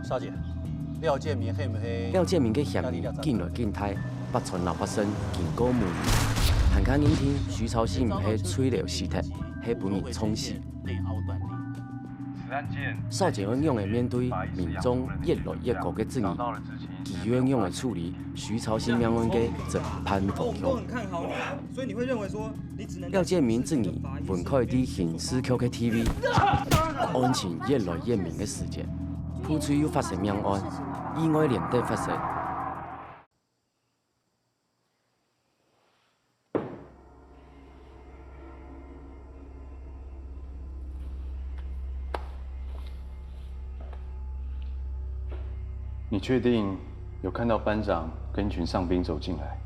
少姐，廖建明係唔係？廖建明嘅嫌疑見來見態，不傳流不伸，見高無疑。行家認聽徐朝新唔係吹料屍體，係本人沖死。少姐樣樣嘅面對民眾越來越高嘅質疑，佢樣樣嘅處理徐朝新命案嘅整盤方向。所以你會認為說你只能。廖建明質疑分開啲刑事局嘅 TV，案情越來越明嘅時節，埔村又發生命案，意外連帶發生。你确定有看到班长跟一群上兵走进来？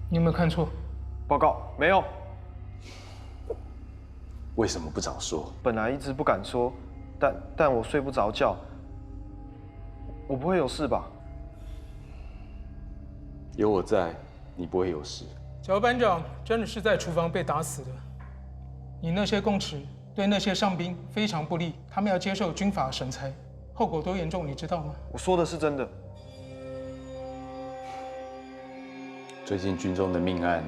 你有没有看错？报告没有，为什么不早说？本来一直不敢说，但我睡不着觉。我不会有事吧？有我在，你不会有事。乔班长真的是在厨房被打死的。你那些供词对那些上兵非常不利，他们要接受军法审裁。后果多严重，你知道吗？我说的是真的。最近军中的命案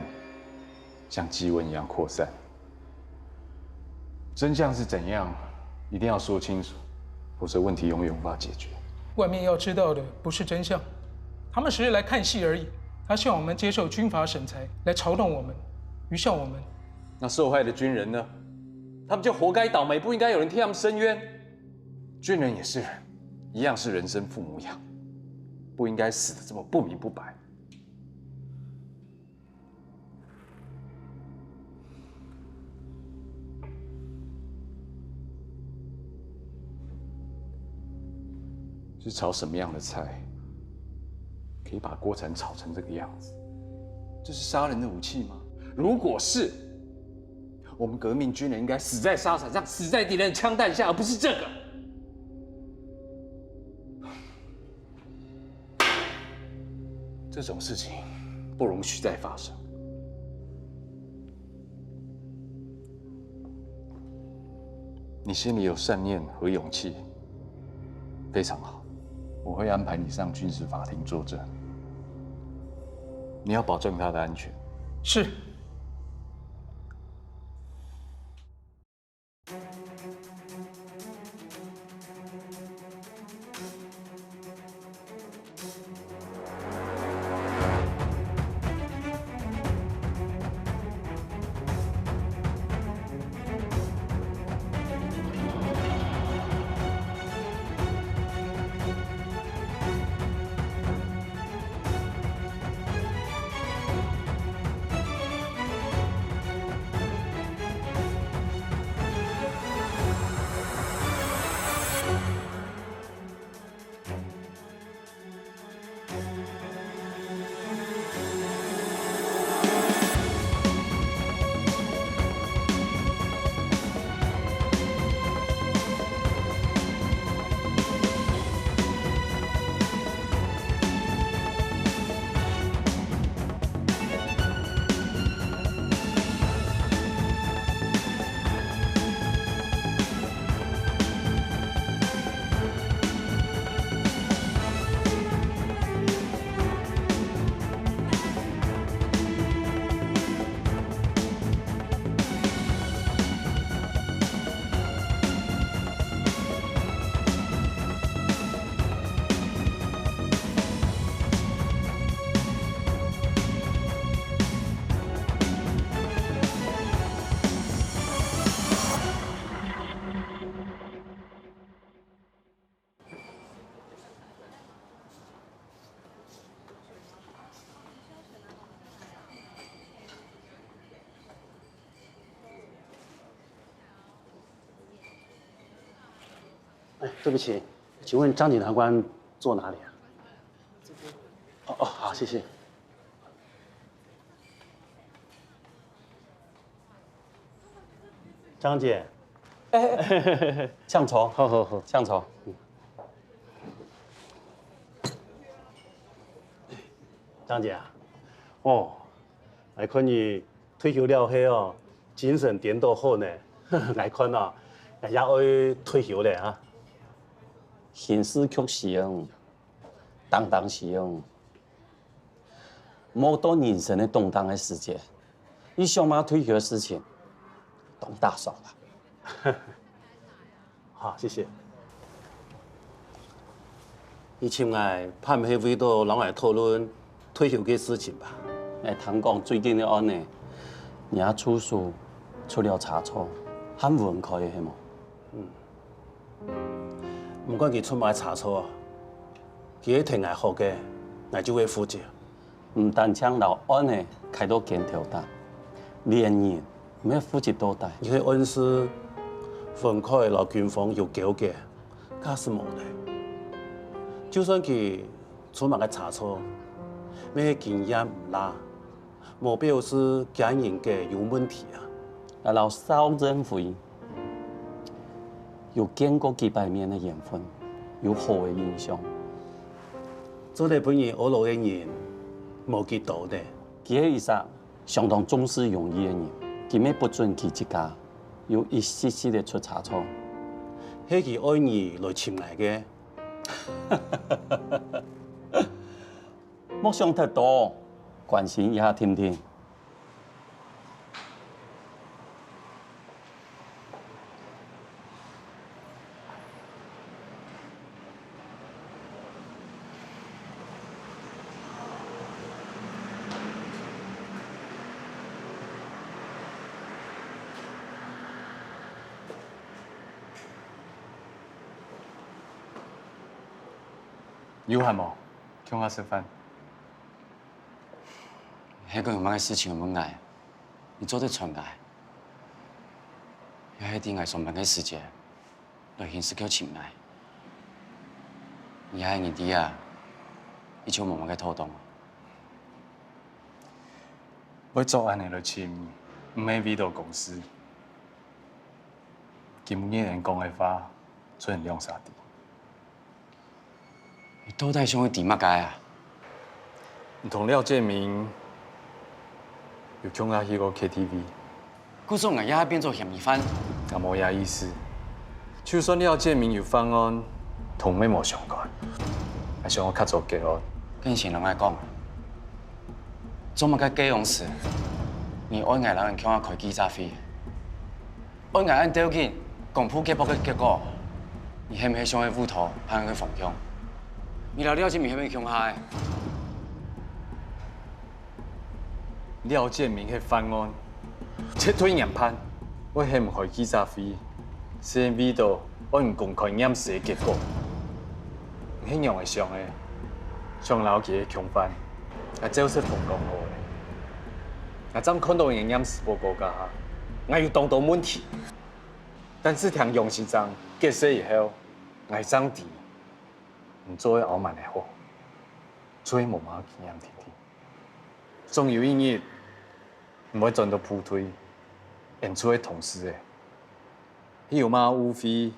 像鸡瘟一样扩散，真相是怎样，一定要说清楚，否则问题永远无法解决。外面要知道的不是真相，他们只是来看戏而已。他希望我们接受军法审裁，来嘲弄我们，愚笑我们。那受害的军人呢？他们就活该倒霉，不应该有人替他们伸冤。军人也是人，一样是人生父母养，不应该死得这么不明不白。是炒什么样的菜，可以把锅铲炒成这个样子？这是杀人的武器吗？如果是，我们革命军人应该死在沙场上，死在敌人的枪弹下，而不是这个。这种事情不容许再发生。你心里有善念和勇气，非常好。我会安排你上军事法庭作证。你要保证他的安全。是。哎，对不起，请问张检察官坐哪里啊？哦，好，谢谢。张姐，向朝，好，向朝。张姐啊，哦，我看你退休了后哦，精神颠倒好呢。我看哦，也要退休了啊。形势曲性，动荡性，某到人生的动荡的时节，你想嘛退休的事情，都打扫了。好，谢谢。以前我怕唔系为到老外讨论退休嘅事情吧？来谈讲最近的案呢，人出事出了差错，很无人可以系冇？唔管佢出卖差错啊，佢一定系好嘅，我就会负责。唔但将老案呢开到检调单，连人咩负责多大？佢係案事分开老军方有交嘅，假是冇嘅。就算佢出卖嘅差错，咩经验唔拉，冇表示家人嘅有问题啊。那老少人会有见过几百年的缘分，有好嘅印象。做日本人学老嘅人冇几多的，佢係一個相當重視用意嘅人，佢咩不准佢自家有一絲絲的出差錯，係佢愛兒來尋來嘅。莫想太多，關心一下聽聽。有喊冇？请我吃饭。迄个有乜嘅事情我们爱，你做得出来。要喺啲爱上班嘅时节，来形式叫请来。而喺年底啊，伊就慢慢嘅拖动。要做安尼就请，唔系味道公司。今年人讲的话，出现两三滴。你到底想去伫乜解啊？唔同廖建明又抢下去个 KTV， 故说我也变做嫌疑犯，也冇遐意思。就算廖建明有犯案，同咩冇相关，还想我较早结案。跟前人爱讲，做乜嘅假用事？你爱爱人抢我开记者会，爱爱人条件公布揭破嘅结果，你系唔系想去乌头攀去逢凶？你老廖建明系咪强下的？廖建明迄犯案，撤退研判，我系唔开记者会，先味道我唔公开验尸结果，迄样会上诶，上老期嘅强犯，也照出同讲好诶。我昨看到人验尸报告家，我有当到问题，但是听杨先生解释以后，我争地。唔做傲慢的好，做冇乜经验听听。总有一日，唔会转到铺推，演出嘅同事诶，伊有嘛无非，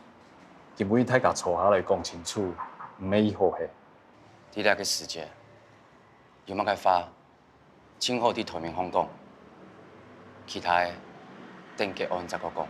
根本大家坐下来讲清楚，唔系以后嘅。呢兩個時節，有乜嘅花，請好啲台面香港，其他嘅定結案再個講。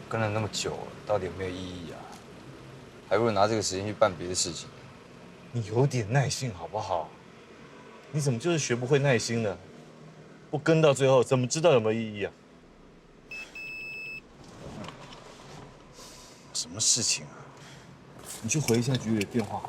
跟了那么久了，到底有没有意义啊？还不如拿这个时间去办别的事情。你有点耐心好不好？你怎么就是学不会耐心呢？不跟到最后，怎么知道有没有意义啊？什么事情啊？你去回一下局里的电话。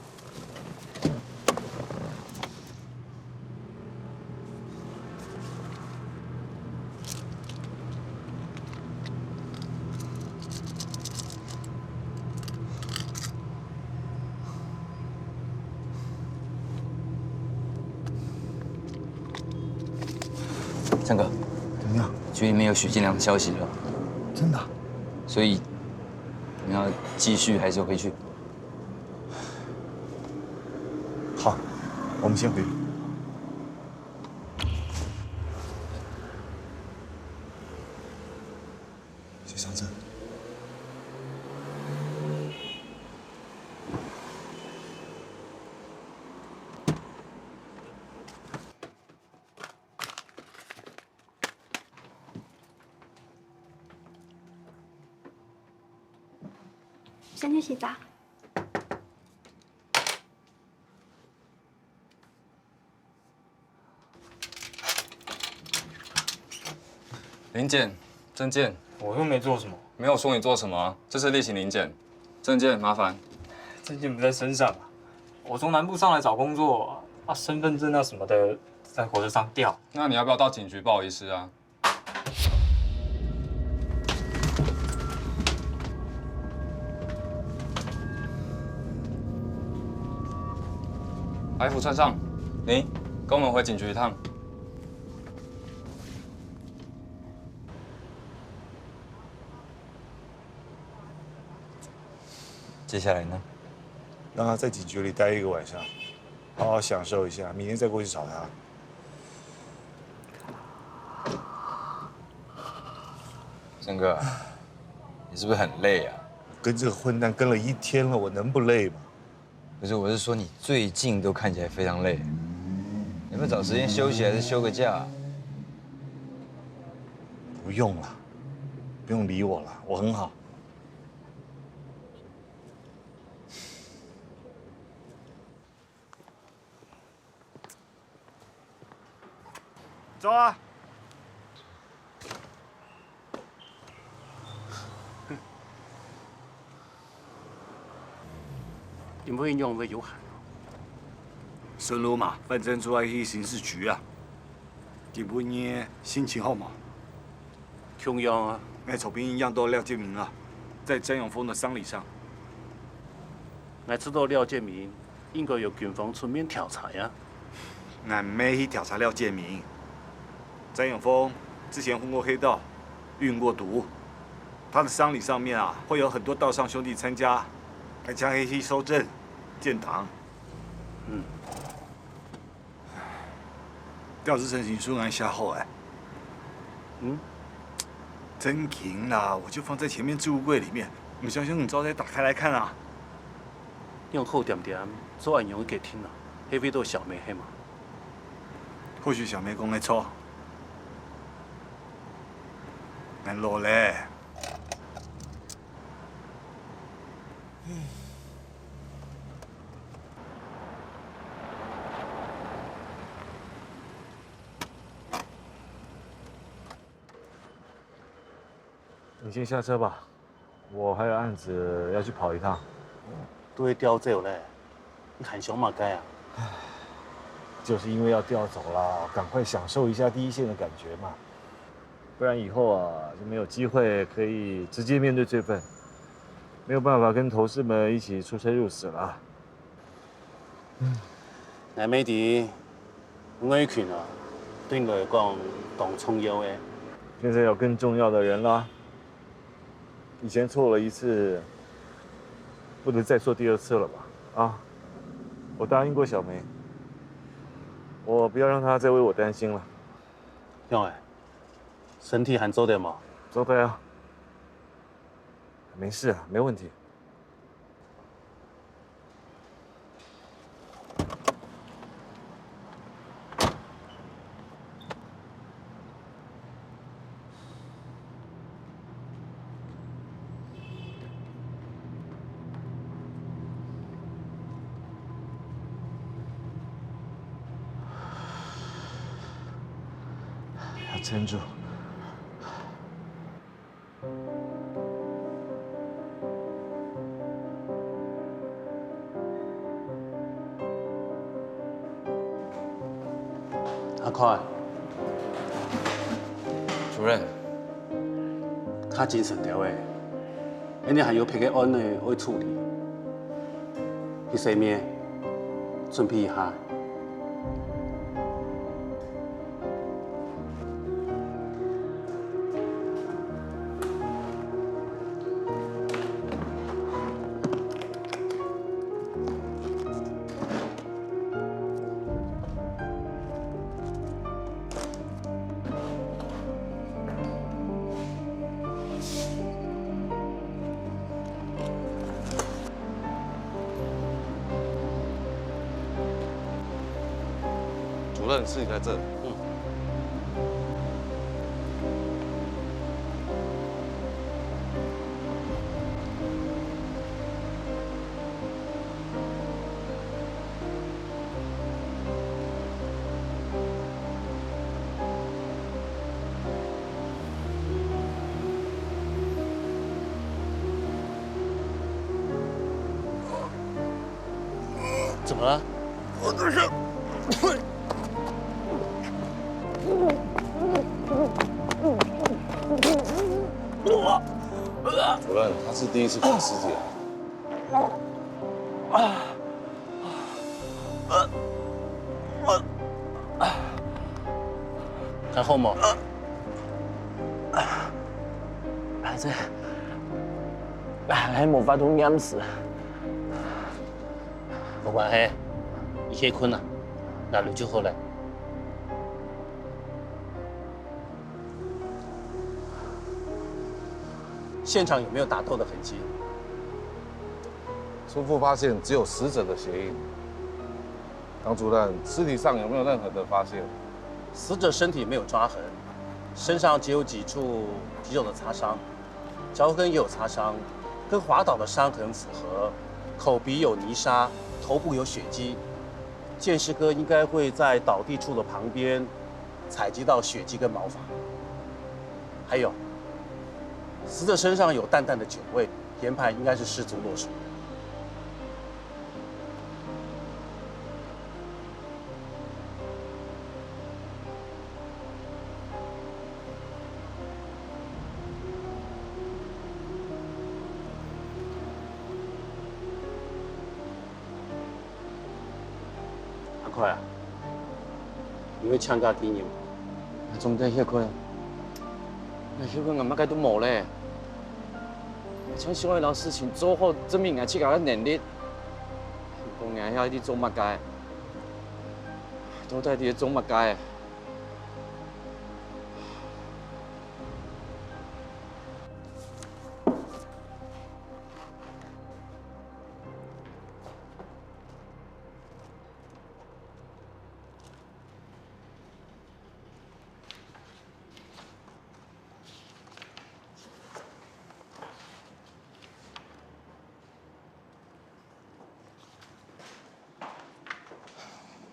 张哥，怎么样？局里面有许金良的消息了，真的？所以你要继续还是回去？好，我们先回去。先上车。先去洗澡。零检、证件，我又没做什么，没有说你做什么啊，这是例行零检。证件麻烦。证件不在身上啊。我从南部上来找工作啊，身份证啊什么的在火车上掉。那你要不要到警局报遗失啊？白服穿上，你跟我们回警局一趟。接下来呢？让他在警局里待1个晚上，好好享受一下，明天再过去找他。森哥，你是不是很累啊？跟这个混蛋跟了1天了，我能不累吗？不是，我是说你最近都看起来非常累，有没有找时间休息，还是休个假？不用了，不用理我了，我很好。走啊！因为用的有限。顺路嘛，反正出来去刑事局啊。今晡日心情好吗？同样啊。我手边一样都廖建明啊，在张永峰的丧礼上。我知道廖建明应该由警方出面调查呀。我没去调查廖建明。张永峰之前混过黑道，运过毒，他的丧礼上面啊，会有很多道上兄弟参加，还将黑去收证、建档。调职申请书按下后哎。真行啦，我就放在前面置物柜里面，唔相信你招再打开来看啊。用好点点做案用给听啦，迄位都小妹黑嘛。或许小妹讲的错。难落嘞。你先下车吧，我还有案子要去跑一趟。都会调走嘞，你看小马街啊。就是因为要调走了，赶快享受一下第一线的感觉嘛，不然以后啊就没有机会可以直接面对这份，没有办法跟同事们一起出生入死了。我妹弟，我群啊，对我来讲当重要的。现在有更重要的人啦。以前错了1次，不能再错第2次了吧？啊，我答应过小梅。我不要让他再为我担心了。형아，身体还做得吗？做得啊，没事啊，没问题。撑住！阿快，主任，他精神条诶，一定还有别个案呢要处理，你上面准备一下。你自己在这。怎么了？我的手。主任，他是第一次看尸体然后嘛，还冇法度掩死。冇关系，你可以困了，那你就好了。现场有没有打斗的痕迹？初步发现只有死者的鞋印。唐主任，尸体上有没有任何的发现？死者身体没有抓痕，身上只有几处肌肉的擦伤，脚跟也有擦伤，跟滑倒的伤痕符合。口鼻有泥沙，头部有血迹。鉴识哥应该会在倒地处的旁边采集到血迹跟毛发。还有，死者身上有淡淡的酒味，研判应该是失足落水。阿快啊，你会唱歌听吗？总得歇佢，歇佢咁乜計都冇咧。將所有老事情做好，證明我自己嘅能力。唔講我喺啲做乜嘅？到底啲做乜嘅？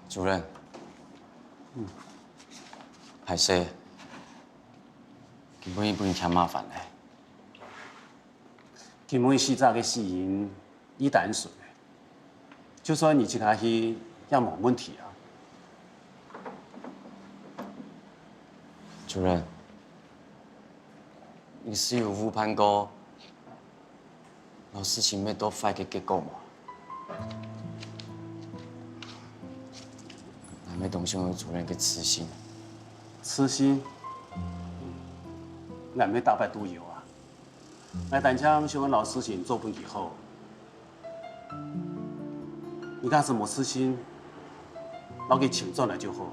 主任，係些，根本伊不用添麻煩咧。根本西藏嘅死因一淡水，就算你去下去也冇問題啊。主任，你是有誤判過老事情咩都快嘅結果嘛？咩東西我主任嘅痴心？痴心，俺咩大伯都有啊。俺但將想老事情做本以後，你假使冇痴心，老給請轉來就好。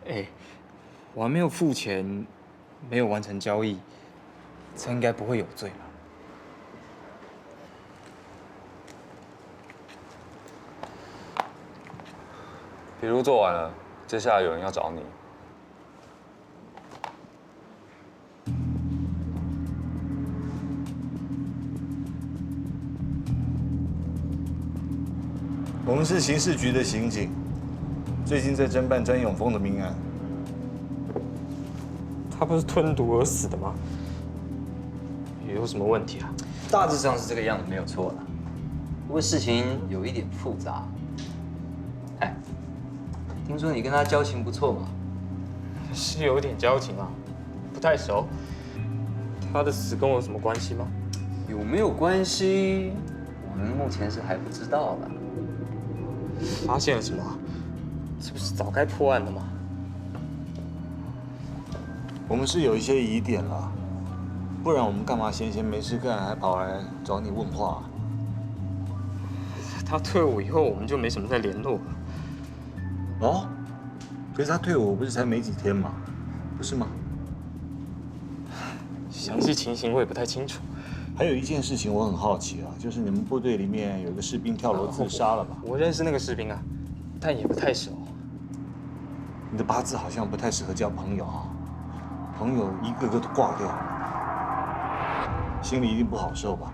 哎，我还没有付钱，没有完成交易，这应该不会有罪吧？笔录做完了，接下来有人要找你。我们是刑事局的刑警，最近在侦办詹永峰的命案。他不是吞毒而死的吗？有什么问题啊？大致上是这个样子，没有错了。不过事情有一点复杂。哎，听说你跟他交情不错嘛？是有点交情啊，不太熟。他的死跟我有什么关系吗？有没有关系？我们目前是还不知道的。发现了什么？这不是早该破案的吗？我们是有一些疑点啦，不然我们干嘛闲闲没事干还跑来找你问话？他退伍以后，我们就没什么再联络了。哦，可是他退伍不是才没几天嘛，不是吗？详细情形我也不太清楚。还有一件事情我很好奇啊，就是你们部队里面有个士兵跳楼自杀了吧？我认识那个士兵啊，但也不太熟。你的八字好像不太适合交朋友啊，朋友一个个都挂掉，心里一定不好受吧？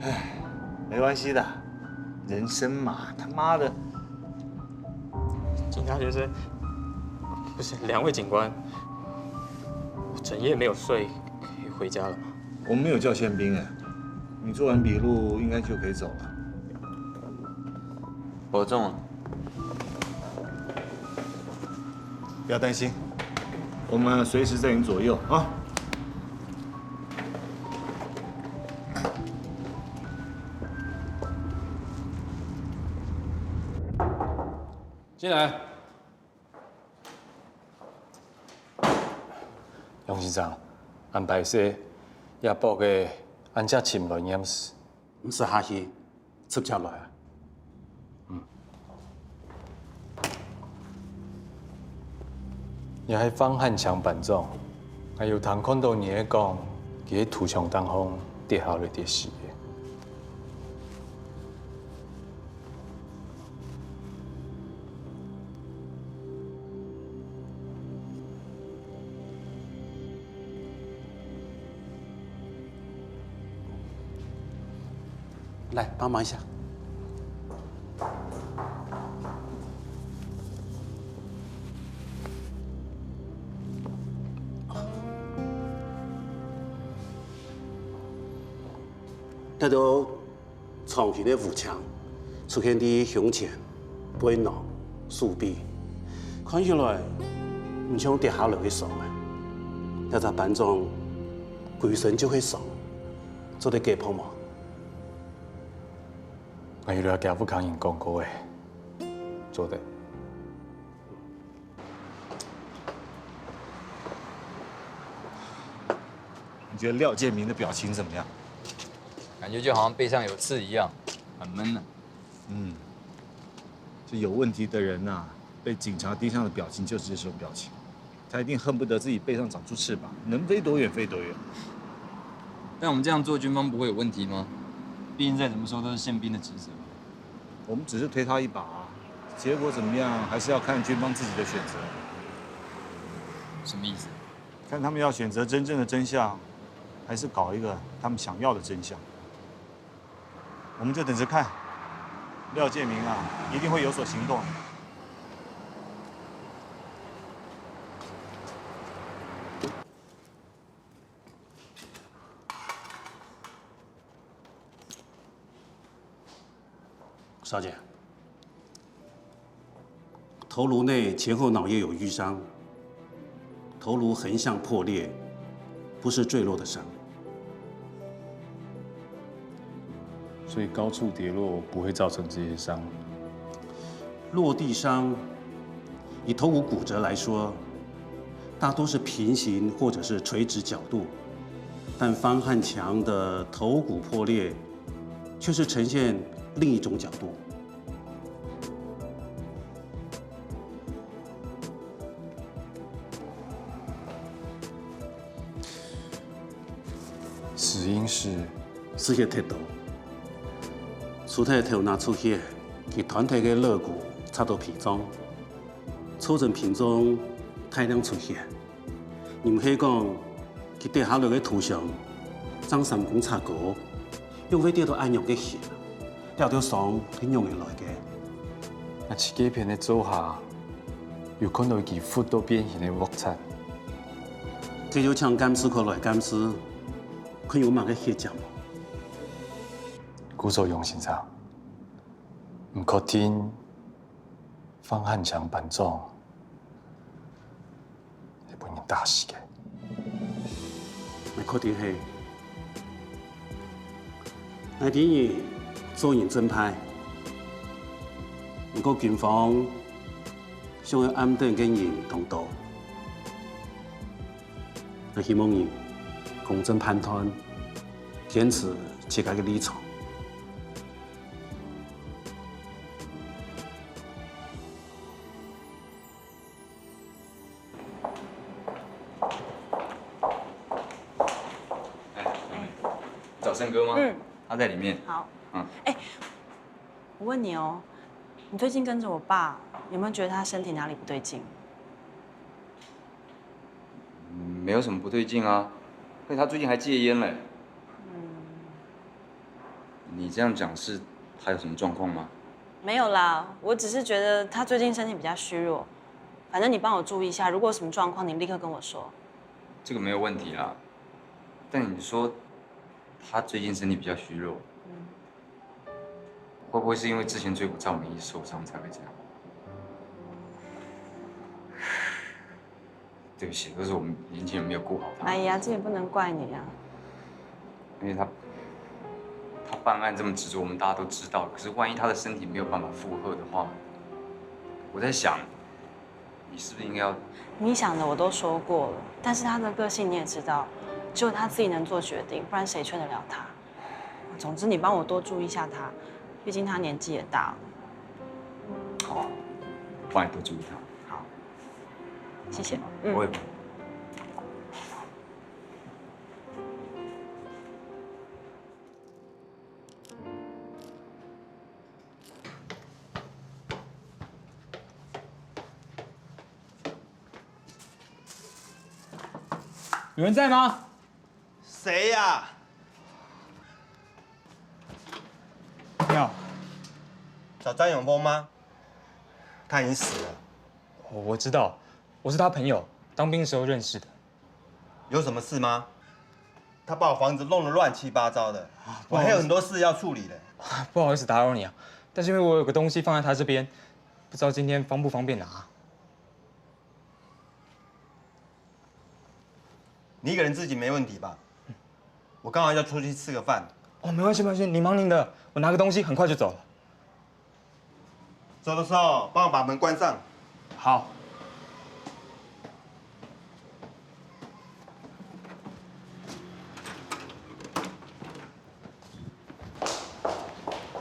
唉，没关系的，人生嘛，他妈的。警察先生，不是2位警官，我整夜没有睡，可以回家了吗？我们没有叫宪兵哎，你做完笔录应该就可以走了。保重啊！不要担心，我们随时在你左右啊。进来。杨先生，安排说也报个安家亲无掩饰，唔是客气，直接来。也系方汉强班长，还有通看到你讲，佢喺土墙当中跌下来跌死嘅。来帮忙一下。睇到长期的武墙出现伫胸前、背囊、手臂，看起来唔像跌下来嘅伤嘅。一只班长规身就会伤，做得解剖吗？我有了家父抗人讲过诶，做得。你觉得廖建明的表情怎么样？感觉就好像背上有刺一样，很闷呢。这有问题的人呐、被警察盯上的表情就是这种表情，他一定恨不得自己背上长出翅膀，能飞多远飞多远。但我们这样做，军方不会有问题吗？毕竟再怎么说都是宪兵的职责。我们只是推他一把、结果怎么样还是要看军方自己的选择。什么意思？看他们要选择真正的真相，还是搞一个他们想要的真相。我们就等着看，廖建明啊，一定会有所行动。少姐，头颅内前后脑叶有淤伤，头颅横向破裂，不是坠落的伤。所以高处跌落不会造成这些伤。落地伤，以头骨骨折来说，大多是平行或者是垂直角度，但方汉强的头骨破裂，却是呈现另一种角度。死因是失血跌倒，躯体头拿出血，其团体的肋骨插到脾脏，造成脾脏大量出血。你唔可以讲，佢跌下来嘅土上长3公尺高，又会跌到安样嘅血，了条伤係用会来嘅。那切几片的做下，有看到其腹都变形的木擦。佢就抢监视过来监视，看有冇嘅血迹。古守勇先生，唔确定方汉强班长会帮你打死嘅。我确定係，那啲嘢做人真歹，不过军方想要安定嘅人同道，我希望你公正判断，坚持自己的立场。找胜哥吗？他在里面。好。我问你哦，你最近跟着我爸，有没有觉得他身体哪里不对劲？没有什么不对劲啊，而且他最近还戒烟嘞。你这样讲是他有什么状况吗？没有啦，我只是觉得他最近身体比较虚弱。反正你帮我注意一下，如果有什么状况，你立刻跟我说。这个没有问题啦。但你说他最近身体比较虚弱，会不会是因为之前追捕赵明义受伤才会这样？对不起，都是我们年轻人没有顾好他。哎呀，这也不能怪你啊。因为他办案这么执着，我们大家都知道。可是万一他的身体没有办法负荷的话，我在想，你是不是应该要？你想的我都说过了，但是他的个性你也知道，只有他自己能做决定，不然谁劝得了他？总之，你帮我多注意一下他，毕竟他年纪也大了。好，帮你多注意他。好，谢谢。我也。有人在吗？谁呀？你好，找张永峰吗？他已经死了。我知道，我是他朋友，当兵时候认识的。有什么事吗？他把我房子弄得乱七八糟的，我还有很多事要处理的。不好意思打扰你啊，但是因为我有个东西放在他这边，不知道今天方不方便拿。你一个人自己没问题吧？我刚好要出去吃个饭。哦，没关系，没关系，你忙您的，我拿个东西很快就走了。走的时候帮我把门关上。好。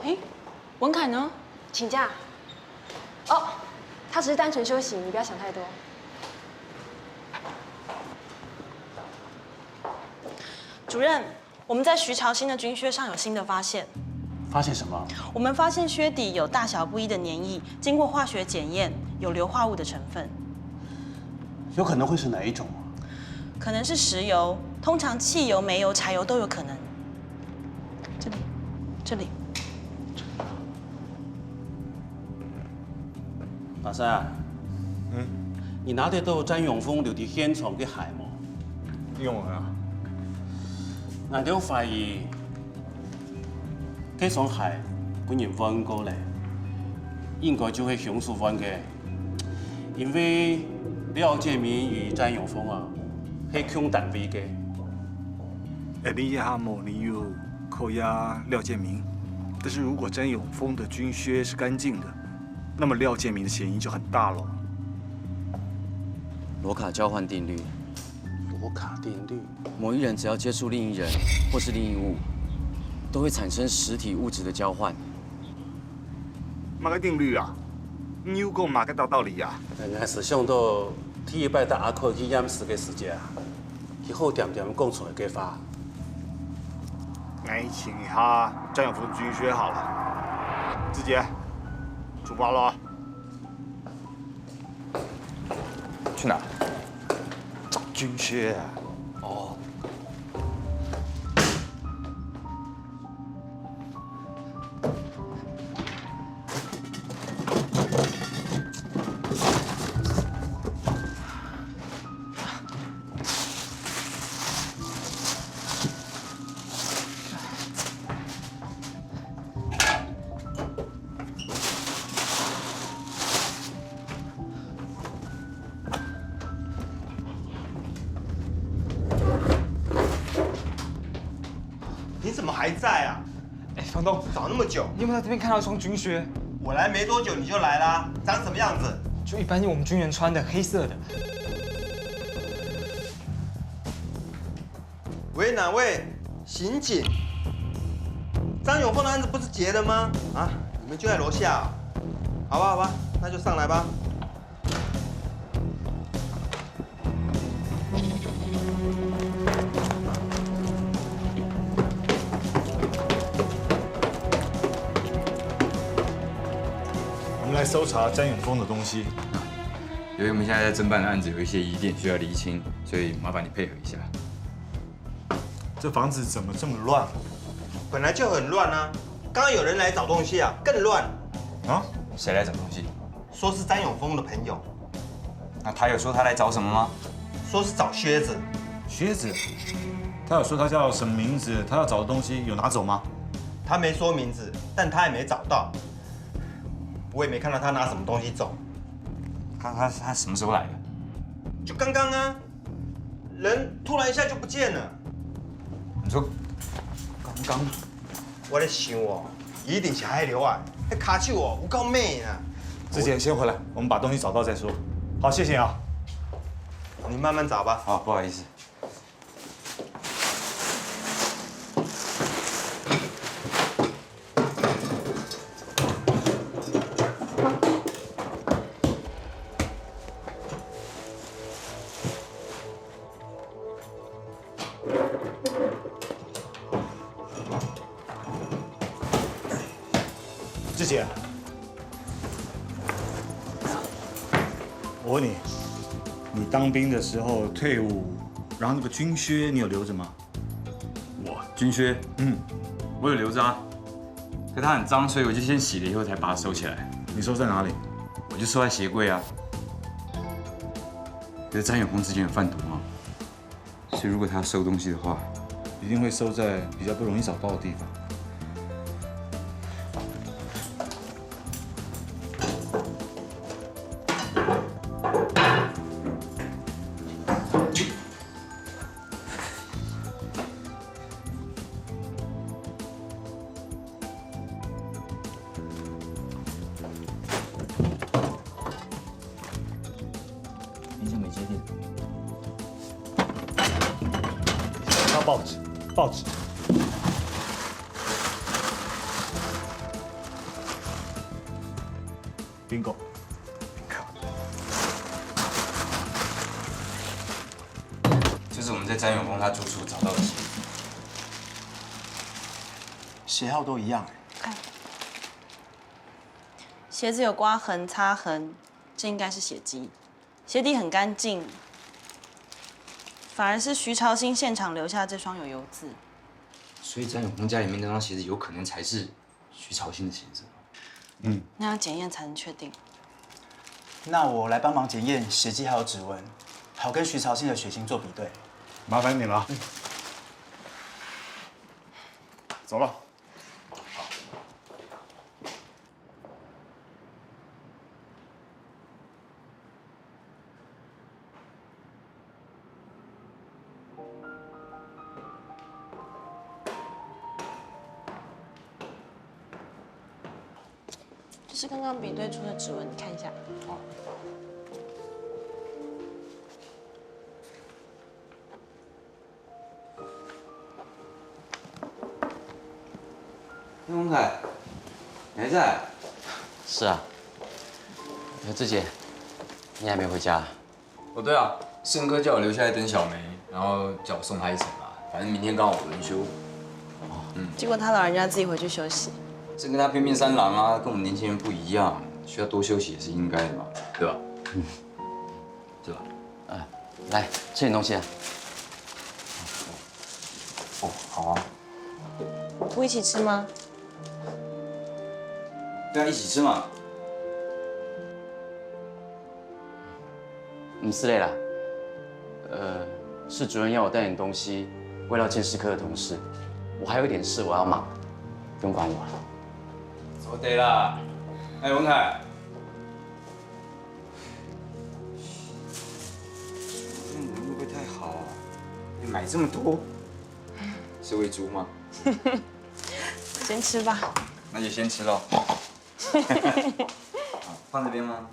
哎，文凯呢？请假。哦，他只是单纯休息，你不要想太多。主任，我们在徐朝新的军靴上有新的发现。发现什么？我们发现靴底有大小不一的粘液，经过化学检验，有硫化物的成分。有可能会是哪一种？可能是石油，通常汽油、煤油、柴油都有可能。这里。大山，你拿得到張永峰留伫現場嘅鞋冇？用啊。我哋懷疑，嗰雙鞋本人揾過嚟，應該就係凶手揾嘅，因為廖建明與張永峰啊係共單位嘅。你也哈某你有扣押廖建明，但是如果詹永峰的军靴是干净的，那么廖建明的嫌疑就很大了。罗卡交换定律。罗卡定律。某一人只要接触另一人或是另一物，都会产生实体物质的交换。哪个定律啊？你有讲哪个道理啊？我是想到第一摆带阿克去验尸的时间，去好点点讲出来嘅法。来请一下张永峰的军靴好了。志杰，出发了。去哪？找军靴啊。哦。你怎么还在啊？哎，房东，找那么久，你有没有在这边看到一双军靴？我来没多久你就来啦，长什么样子？就一般我们军人穿的，黑色的。喂，哪位？刑警？张永峰的案子不是结了吗？啊，你们就在楼下、好吧，好吧，那就上来吧。我们来搜查詹永峰的东西。由于我们现在在侦办的案子有一些疑点需要厘清，所以麻烦你配合一下。这房子怎么这么乱？本来就很乱啊，刚刚有人来找东西啊，更乱。啊？谁来找东西？说是詹永峰的朋友，那他有说他来找什么吗？说是找靴子。靴子？他有说他叫什么名字？他要找的东西有拿走吗？他没说名字，但他也没找到。我也没看到他拿什么东西走。他什么时候来的？就刚刚啊，人突然一下就不见了。你说刚？我在想哦，一定是海流啊，那卡手哦有够美啊。志杰，先回来，我们把东西找到再说。好，谢谢啊。你慢慢找吧。啊，不好意思。志杰，我问你，你当兵的时候退伍，然后那个军靴你有留着吗？我军靴，我有留着啊，可它很脏，所以我就先洗了以后才把它收起来。你收在哪里？我就收在鞋柜啊。可是张永峰之前有贩毒吗？所以如果他要收东西的话，一定会收在比较不容易找到的地方。影响没接电。要报纸，报纸。bingo。这是我们在詹永峰他住处找到的鞋，鞋号都一样。鞋子有刮痕、擦痕，这应该是血迹。鞋底很干净，反而是徐朝兴现场留下这双有油渍。所以詹永峰家里面那双鞋子有可能才是徐朝兴的鞋子。那要检验才能确定。那我来帮忙检验血迹还有指纹，好跟徐朝兴的血型做比对。麻烦你了。走了。这是刚刚比对出的指纹，你看一下。好。孟凯，你还在？是啊。志杰，你还没回家？哦，对啊，胜哥叫我留下来等小梅，然后叫我送她一程嘛，反正明天刚好轮休。结果他老人家自己回去休息。这跟他偏偏三郎啊，跟我们年轻人不一样，需要多休息也是应该的嘛，对吧？是吧？来吃点东西啊。哦，好啊。不一起吃吗？对啊，一起吃嘛。是累了。是主任要我带点东西，喂到鉴识科的同事。我还有一点事我要忙，不用管我了。走得啦。哎，文凯。主任会不会太好啊？你买这么多，是喂猪吗？先吃吧。那就先吃喽。好，放这边吗？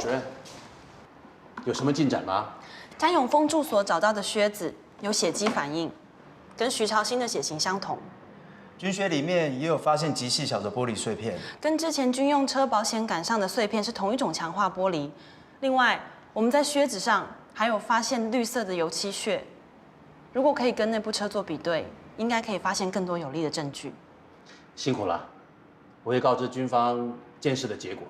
主任，有什么进展吗？詹永峰住所找到的靴子有血迹反应，跟徐朝新的血型相同。军靴里面也有发现极细小的玻璃碎片，跟之前军用车保险杆上的碎片是同一种强化玻璃。另外，我们在靴子上还有发现绿色的油漆屑，如果可以跟那部车做比对，应该可以发现更多有力的证据。辛苦了，我会告知军方监视的结果。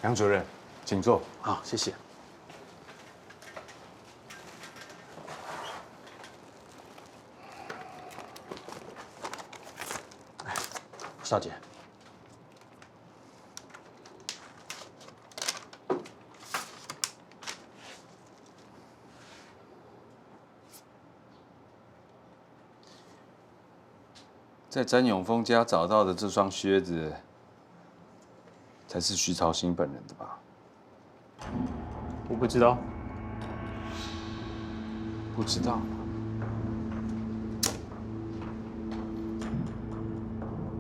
杨主任，请坐。好，谢谢。少姐，在詹永峰家找到的这双靴子，才是徐朝新本人的吧？我不知道。不知道。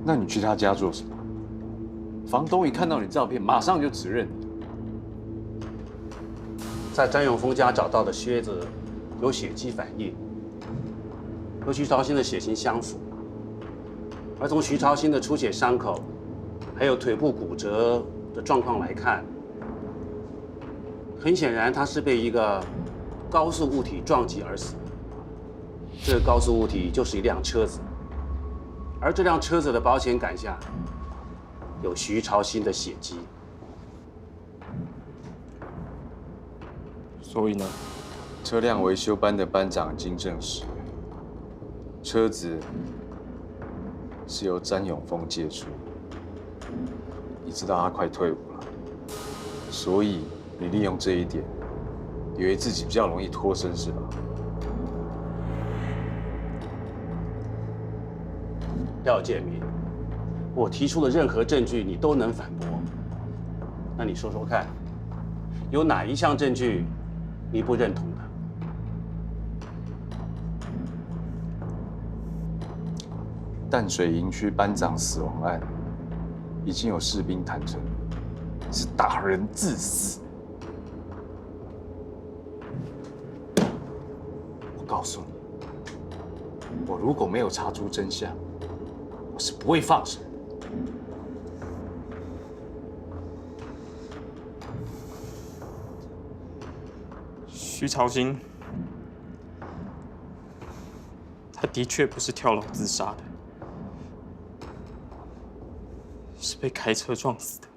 那你去他家做什么？房东一看到你照片，马上就指认你。在詹永峰家找到的靴子有血迹反应，和徐朝新的血型相符。而从徐朝新的出血伤口，还有腿部骨折的状况来看，很显然他是被一个高速物体撞击而死。这个高速物体就是一辆车子，而这辆车子的保险杆下有徐朝新的血迹。所以呢？车辆维修班的班长经证实，车子是由詹永峰借出。你知道他快退伍了，所以你利用这一点，以为自己比较容易脱身是吧？廖建明，我提出的任何证据你都能反驳，那你说说看，有哪一项证据你不认同的？淡水营区班长死亡案，已经有士兵坦诚是打人致死。我告诉你，我如果没有查出真相，我是不会放手。徐朝新，他的确不是跳楼自杀的。是被开车撞死的。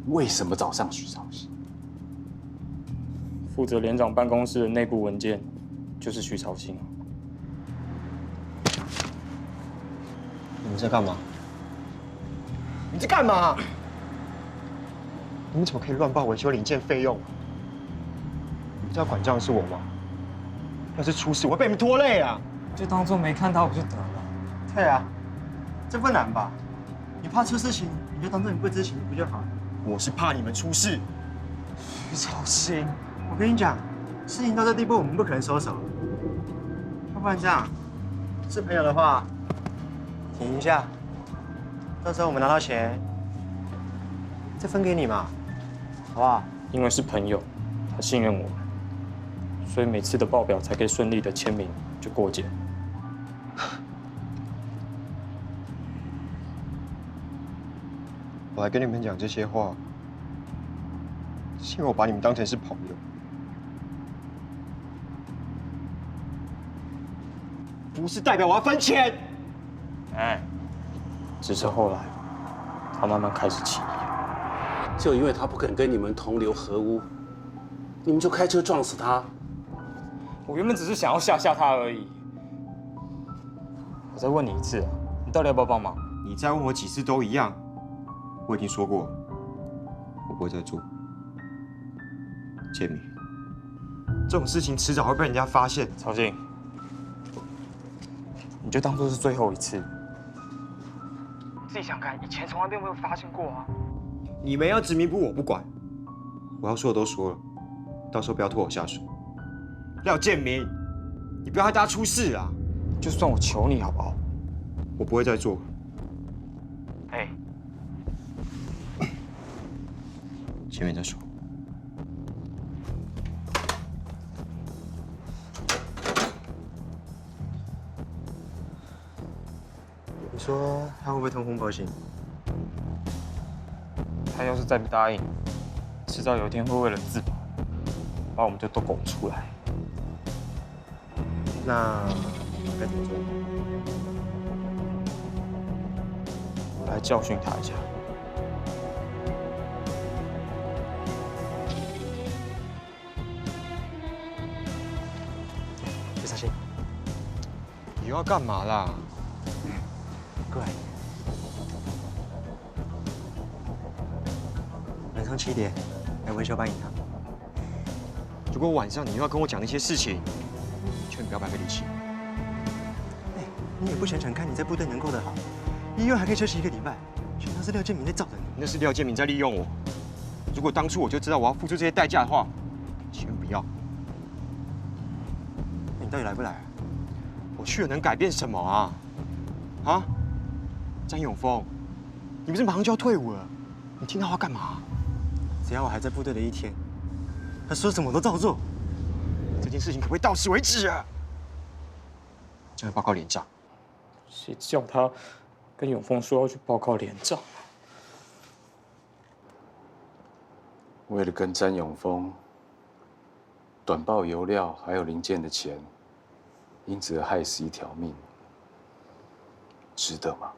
为什么找上徐朝新？负责连长办公室的内部文件就是徐朝新。你们在干嘛？你在干嘛？你们怎么可以乱报维修零件费用？你知道管账是我吗？要是出事，我会被你们拖累啊！就当做没看到不就得了？对啊，这不难吧？你怕出事情，你就当做你不知情不就好了？我是怕你们出事。徐朝新，我跟你讲，事情到这地步，我们不可能收手。要不然这样，是朋友的话，停一下，到时候我们拿到钱，再分给你嘛，好不好？因为是朋友，他信任我们，所以每次的报表才可以顺利的签名就过检。我来跟你们讲这些话，是因为我把你们当成是朋友。不是代表我要分钱。哎，只是后来他慢慢开始起疑，就因为他不肯跟你们同流合污，你们就开车撞死他。我原本只是想要吓吓他而已。我再问你一次啊，你到底要不要帮忙？你再问我几次都一样。我已经说过，我不会再做。建明，这种事情迟早会被人家发现。曹静，你就当做是最后一次。你自己想看，以前从来没有发生过啊。你们要执迷不悟，我不管。我要说的都说了，到时候不要拖我下水。廖建明，你不要害大家出事啊！就算我求你好不好？我不会再做。哎，前面再说。你说他会不会通风报信？他要是再不答应，迟早有一天会为了自保，把我们就都拱出来。那该怎么做？我来教训他一下。别伤心。你又要干嘛啦？过来。晚上7点来维修班银行。如果晚上你又要跟我讲那些事情，劝你不要白费力气。哎，你也不想想看，你在部队能过得好，医院还可以休息1个礼拜，全都是廖建明在罩着你。那是廖建明在利用我。如果当初我就知道我要付出这些代价的话，千万不要。你到底来不来啊？我去了能改变什么啊？啊？张永峰，你不是马上就要退伍了？你听他话干嘛？只要我还在部队的一天，他说什么我都照做。这件事情可不可以到此为止啊？这个报告连长，谁叫他跟永峰说要去报告连长？为了跟詹永峰短报油料还有零件的钱，因此而害死一条命，值得吗？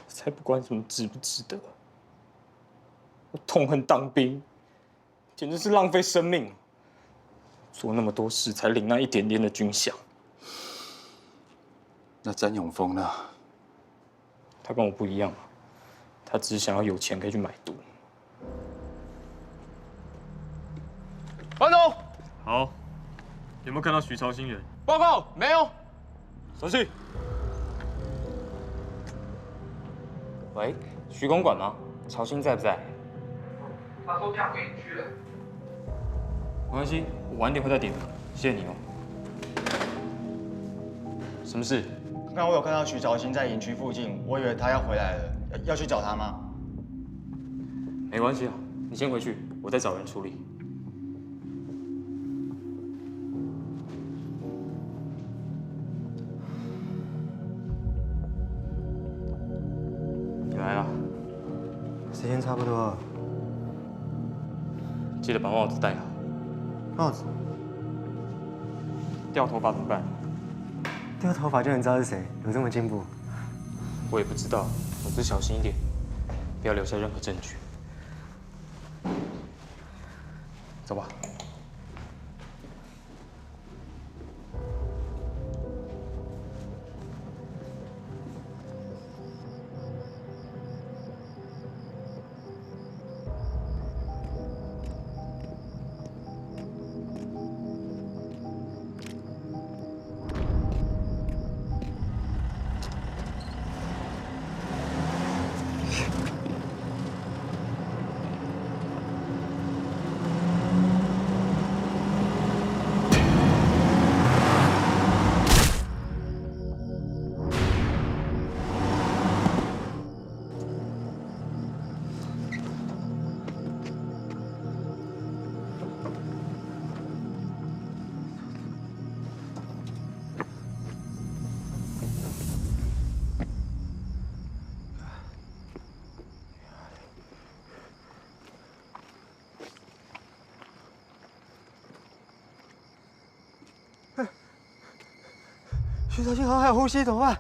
才不管什么值不值得，我痛恨当兵，简直是浪费生命。做那么多事，才领那一点点的军饷。那詹永峰呢？他跟我不一样，他只是想要有钱可以去买毒。班总，好，有没有看到许朝新人？报告没有。手气。喂，徐公馆吗？朝新在不在？他说调回营去了。没关系，我晚点会再点的，谢谢你哦。什么事？刚刚我有看到徐朝新在营区附近，我以为他要回来了，要去找他吗？没关系啊，你先回去，我再找人处理。你来了，时间差不多了。记得把帽子戴好。帽子？掉头发怎么办？掉头发就能知道是谁，有这么进步？我也不知道，总之小心一点，不要留下任何证据。走吧。徐朝清好像还有呼吸，怎么办？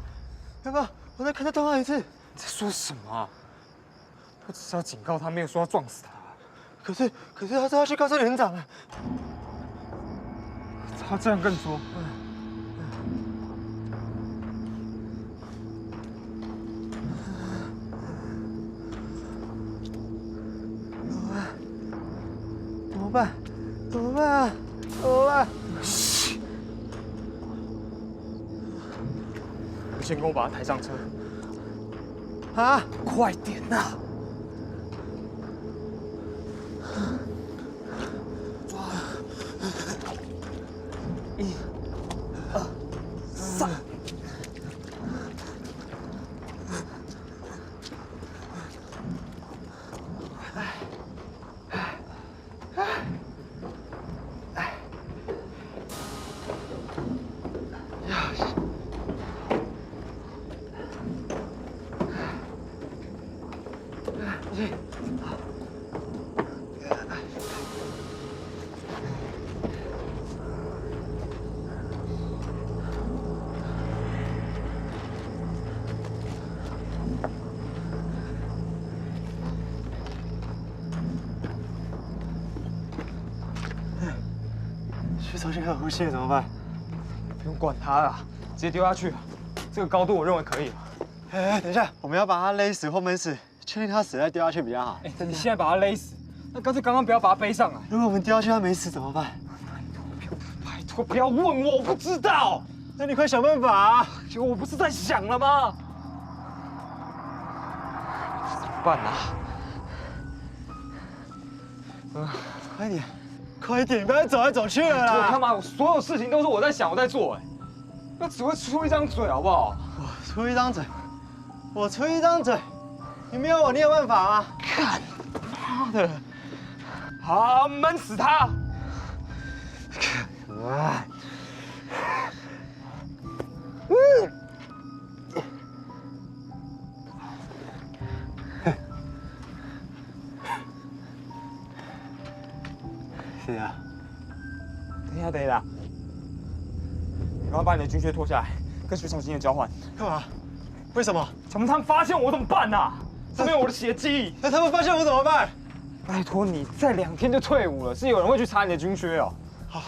要不要我再看他动他一次？在说什么啊？我只是要警告他，没有说要撞死他。可是他说要去告诉连长啊。他这样跟你说。怎么办？怎么办啊？怎么办？你先跟我把他抬上车。啊！快点呐！1、2、3。徐朝清还有呼吸怎么办？不用管他了，直接丢下去。这个高度我认为可以了。哎，等一下，我们要把他勒死或闷死，确定他死再丢下去比较好。哎，你现在把他勒死，那干脆刚刚不要把他背上来。如果我们丢下去他没死怎么办？拜托不要问我，我不知道。那你快想办法啊！我不是在想了吗？怎么办啊？快点，快点，不要走来走去了啦！我他妈，所有事情都是我在想，我在做，哎，那只会出一张嘴，好不好？我出一张嘴，我出一张嘴，你没有我，你有办法吗？看，妈的！好，闷死他！啊！是啊。等一下，赶快把你的军靴脱下来，跟徐朝清的交换。干嘛？为什么？他们发现我怎么办啊？上面有我的血迹。那他们发现我怎么办？拜托你，再2天就退伍了，是有人会去查你的军靴哦。好。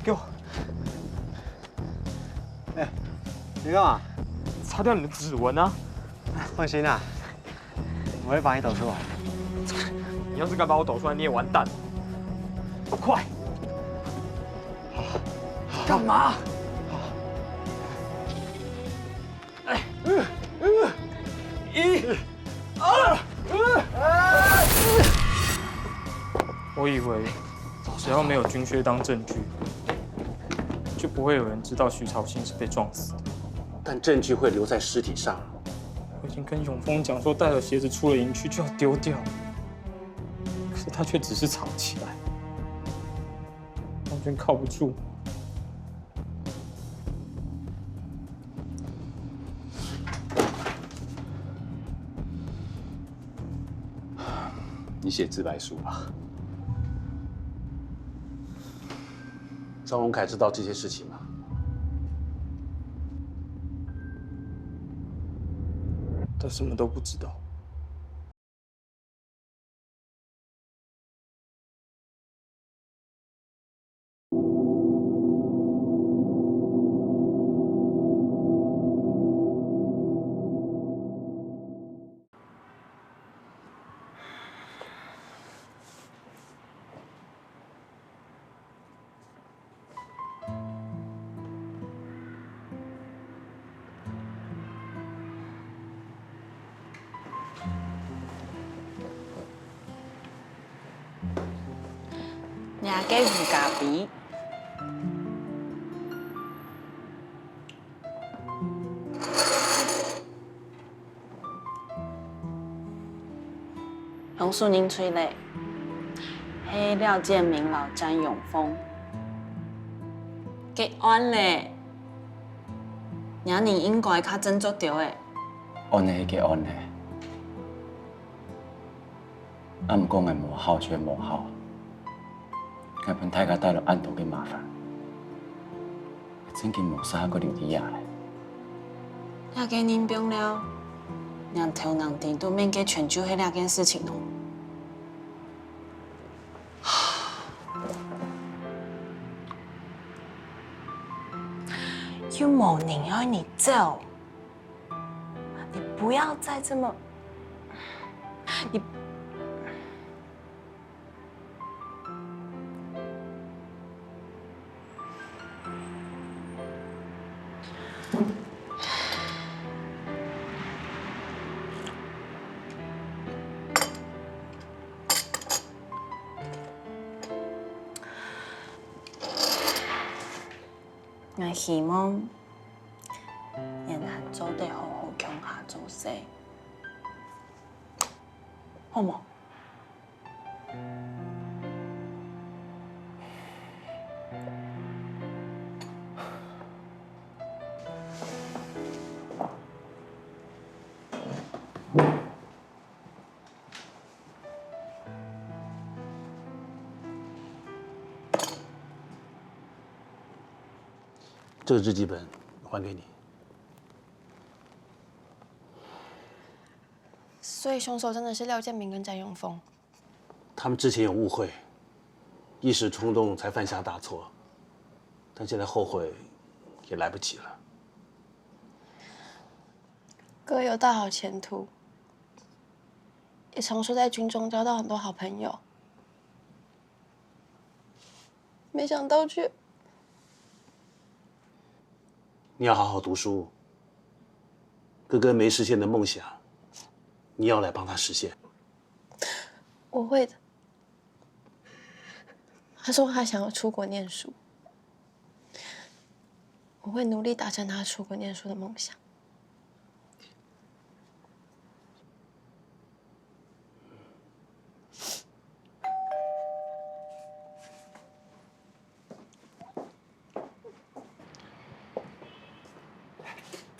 给我。哎，你干嘛？擦掉你的指纹啊！放心啦，我会把你抖出来。你要是敢把我抖出来，你也完蛋。快！干嘛？哎，1、2、我以为只要没有军靴当证据，就不会有人知道徐朝清是被撞死的。但证据会留在尸体上。我已经跟永峰讲说，带了鞋子出了营区就要丢掉，可是他却只是藏起来，完全靠不住。你写自白书吧。张荣凯知道这些事情吗？他什么都不知道。nhà cái gì cà bí榕树宁催泪，黑廖建明老詹永峰，結案咧，娘你應該較振作着誒。安尼嘅安尼，啊，毋过我无好就无好，我本大家带来暗度嘅麻烦，真经无啥个留伫遐咧。遐个人病了，让头人地都免给全球迄两件事情哦。有某人要你走，你不要再这么，你。我希望人行做得好好强下做事，好冇？这个日记本还给你。所以凶手真的是廖建明跟詹永峰。他们之前有误会，一时冲动才犯下大错，但现在后悔也来不及了。哥有大好前途，也常说在军中交到很多好朋友，没想到却……你要好好读书，哥哥没实现的梦想，你要来帮他实现。我会的。他说他想要出国念书，我会努力达成他出国念书的梦想。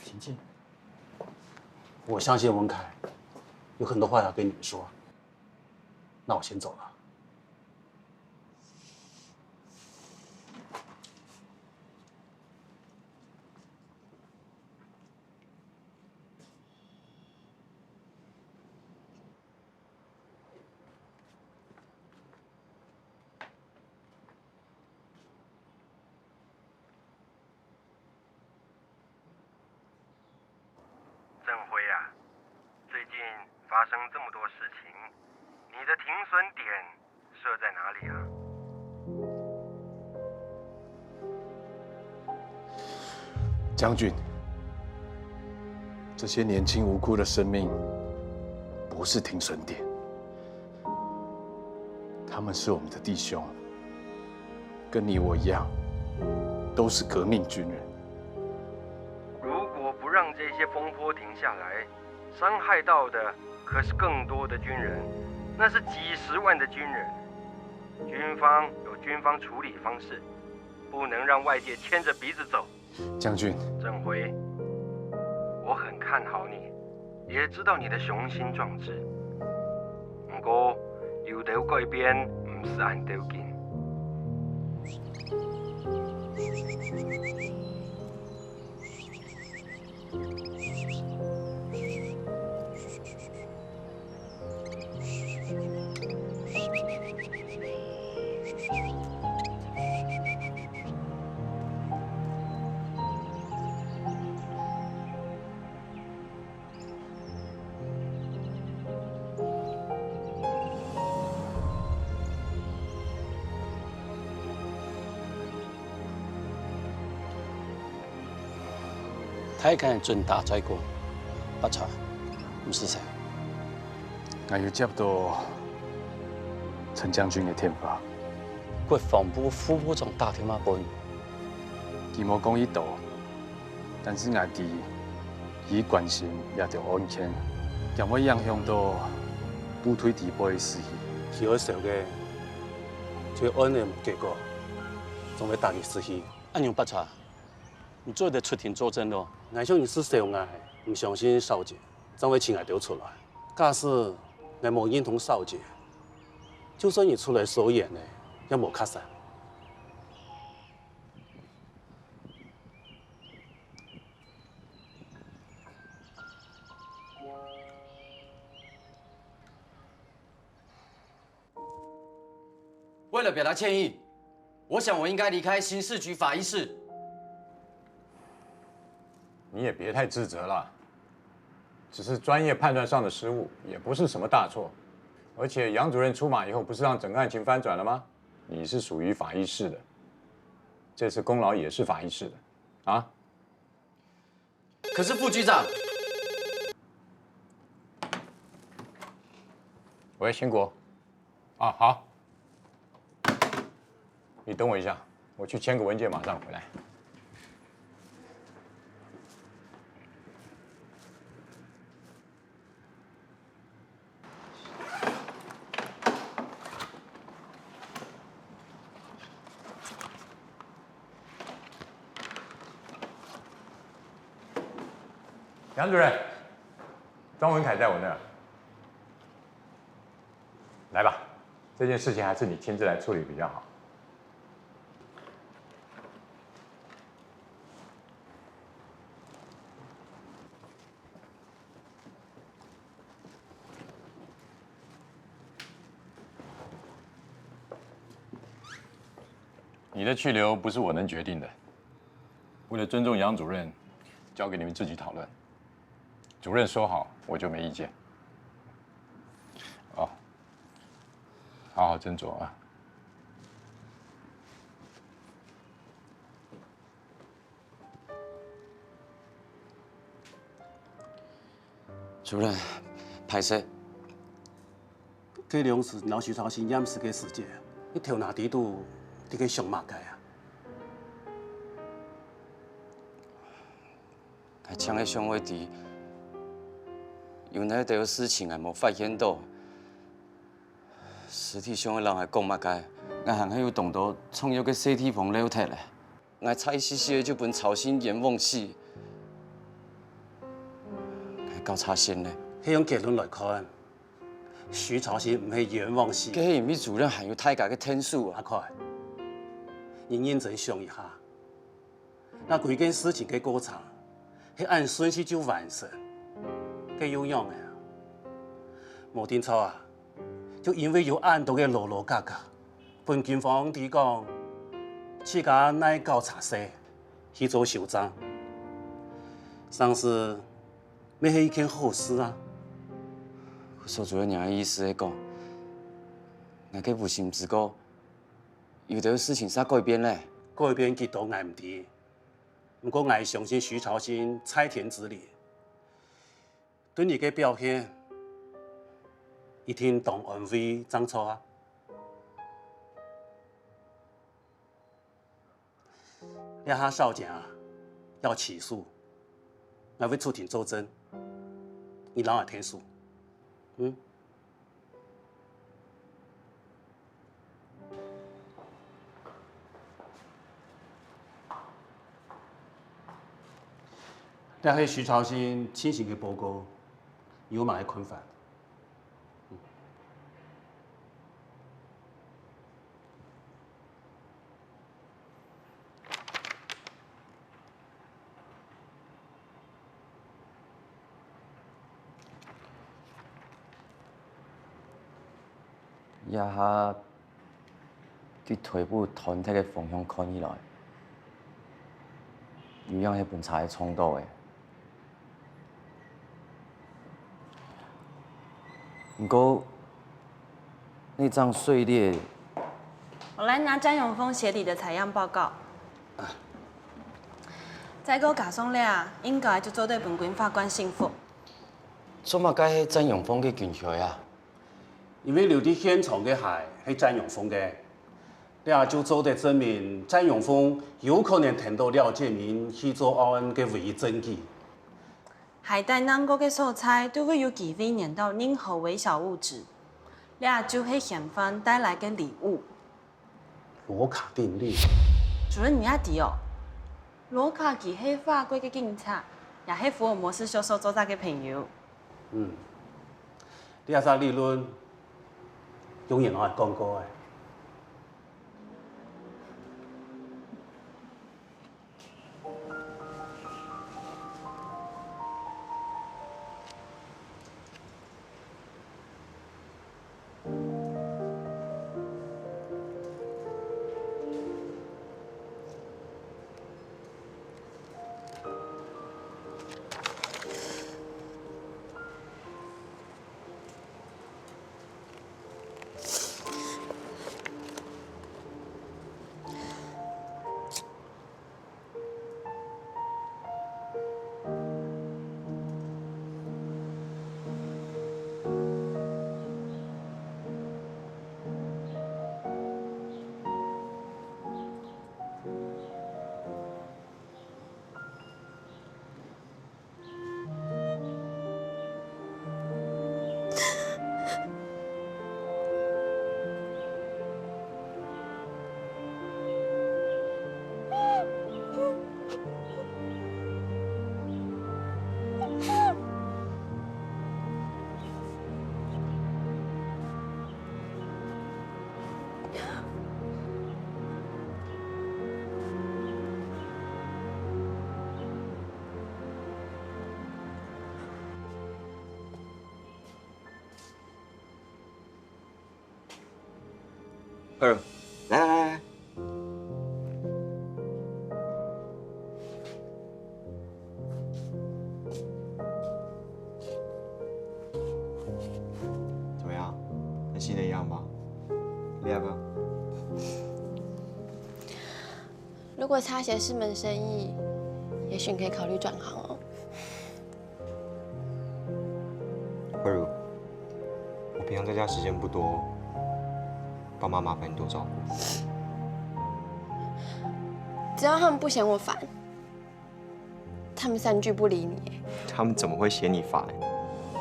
婷静，我相信文凯有很多话要跟你们说，那我先走了。郑辉啊，最近发生这么多事情，你的停损点设在哪里啊？将军，这些年轻无辜的生命不是停损点，他们是我们的弟兄，跟你我一样，都是革命军人。不让这些风波停下来，伤害到的可是更多的军人，那是几十万的军人。军方有军方处理方式，不能让外界牵着鼻子走。将军，郑辉，我很看好你，也知道你的雄心壮志。不过有得改变，不是按条件。太监准大宰过，不错，不是谁。我有接到陈将军的电话，国防部副部长打电话过，伊无讲伊到，但是我哋伊关心也着案件，让我影响到部队地部的事宜。是好笑嘅，这案的结果，总会大力失去。安样不错，你做得出庭作证咯。我相信是小爱，唔相信少姐，怎会请爱丢出来？假使我无认同少姐，就算伊出来首演呢，也无卡啥。为了表达歉意，我想我应该离开刑事局法医室。你也别太自责了，只是专业判断上的失误，也不是什么大错。而且杨主任出马以后，不是让整个案情翻转了吗？你是属于法医室的，这次功劳也是法医室的，啊？可是副局长，喂，兴国，啊，好，你等我一下，我去签个文件，马上回来。杨主任，庄文凯在我那儿。来吧，这件事情还是你亲自来处理比较好。你的去留不是我能决定的，为了尊重杨主任，交给你们自己讨论。主任说好，我就没意见。哦，好好斟酌啊。主任，歹势。这两次老徐超新掩饰个事件，你跳哪底度，你个上马街啊？还抢个上位地。有哪条事情还无发现到？实体上的人还讲嘛该，我还很有动作创业个实体棚了脱咧，我菜细细的就本操心阎王死，还够差心咧。迄种结论来看，徐朝新唔系冤枉死。这是因为主任还有太家嘅天数啊。阿快，你认真想一下，那规件事情嘅过程，迄按顺序就完成。给有用的啊！无定操啊，就因为有案度嘅路格格，本警方提讲，去甲内搞查实，去做收赃，上司要是一件好事啊。苏主任娘的意思在讲，我给不心之过，有条事情啥改变咧？改变几多我唔知，不过我相信徐朝新采田之理。对你嘅表现，一定当安慰张错啊！两下少检啊，要起诉，我会出庭作证，你让我天数，嗯？但系徐朝新清醒嘅报告。有买困犯。一下伫腿部团体嘅方向看起来，有样迄本查会冲到嘅。不过，那张碎裂，我来拿詹永峰鞋底的采样报告。再给我加送了，应该就做对本郡法官信服。怎么解詹永峰嘅军靴啊？因为留伫现场嘅鞋係詹永峰嘅，你也就做得证明詹永峰有可能聽到廖建明去做案嘅唯一證據。海帶囊嗰嘅素材都會有機會粘到任何微小物質，呢就係嫌犯帶來嘅禮物。羅卡定律。主任你也知哦，羅卡佢係法國嘅警察，也係福爾摩斯小說作者嘅朋友。嗯，你阿啥理論，永远拢会讲过的。二，来来来来，怎么样？跟新的一样吧？厉害吧？如果擦鞋是门生意，也许你可以考虑转行哦。慧茹，我平常在家时间不多。爸妈麻烦你多照顾。只要他们不嫌我烦，他们3句不理你。他们怎么会嫌你烦？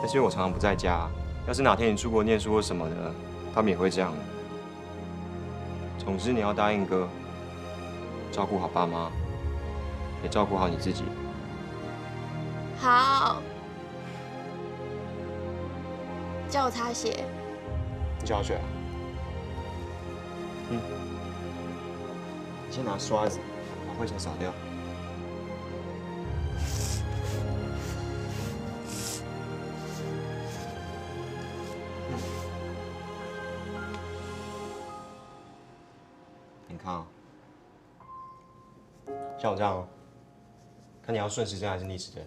那是因为我常常不在家。要是哪天你出国念书或什么的，他们也会这样。总之你要答应哥，照顾好爸妈，也照顾好你自己。好，叫我擦鞋。你叫我去啊？嗯，你先拿刷子把灰尘扫掉。你看啊，像我这样哦，看你要顺时针还是逆时针。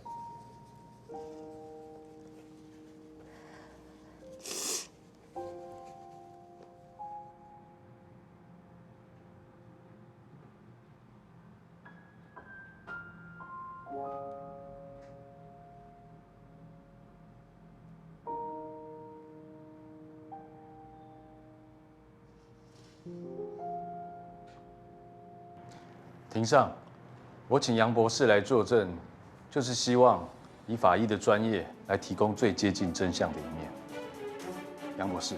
庭上，我请杨博士来作证，就是希望以法医的专业来提供最接近真相的一面。杨博士，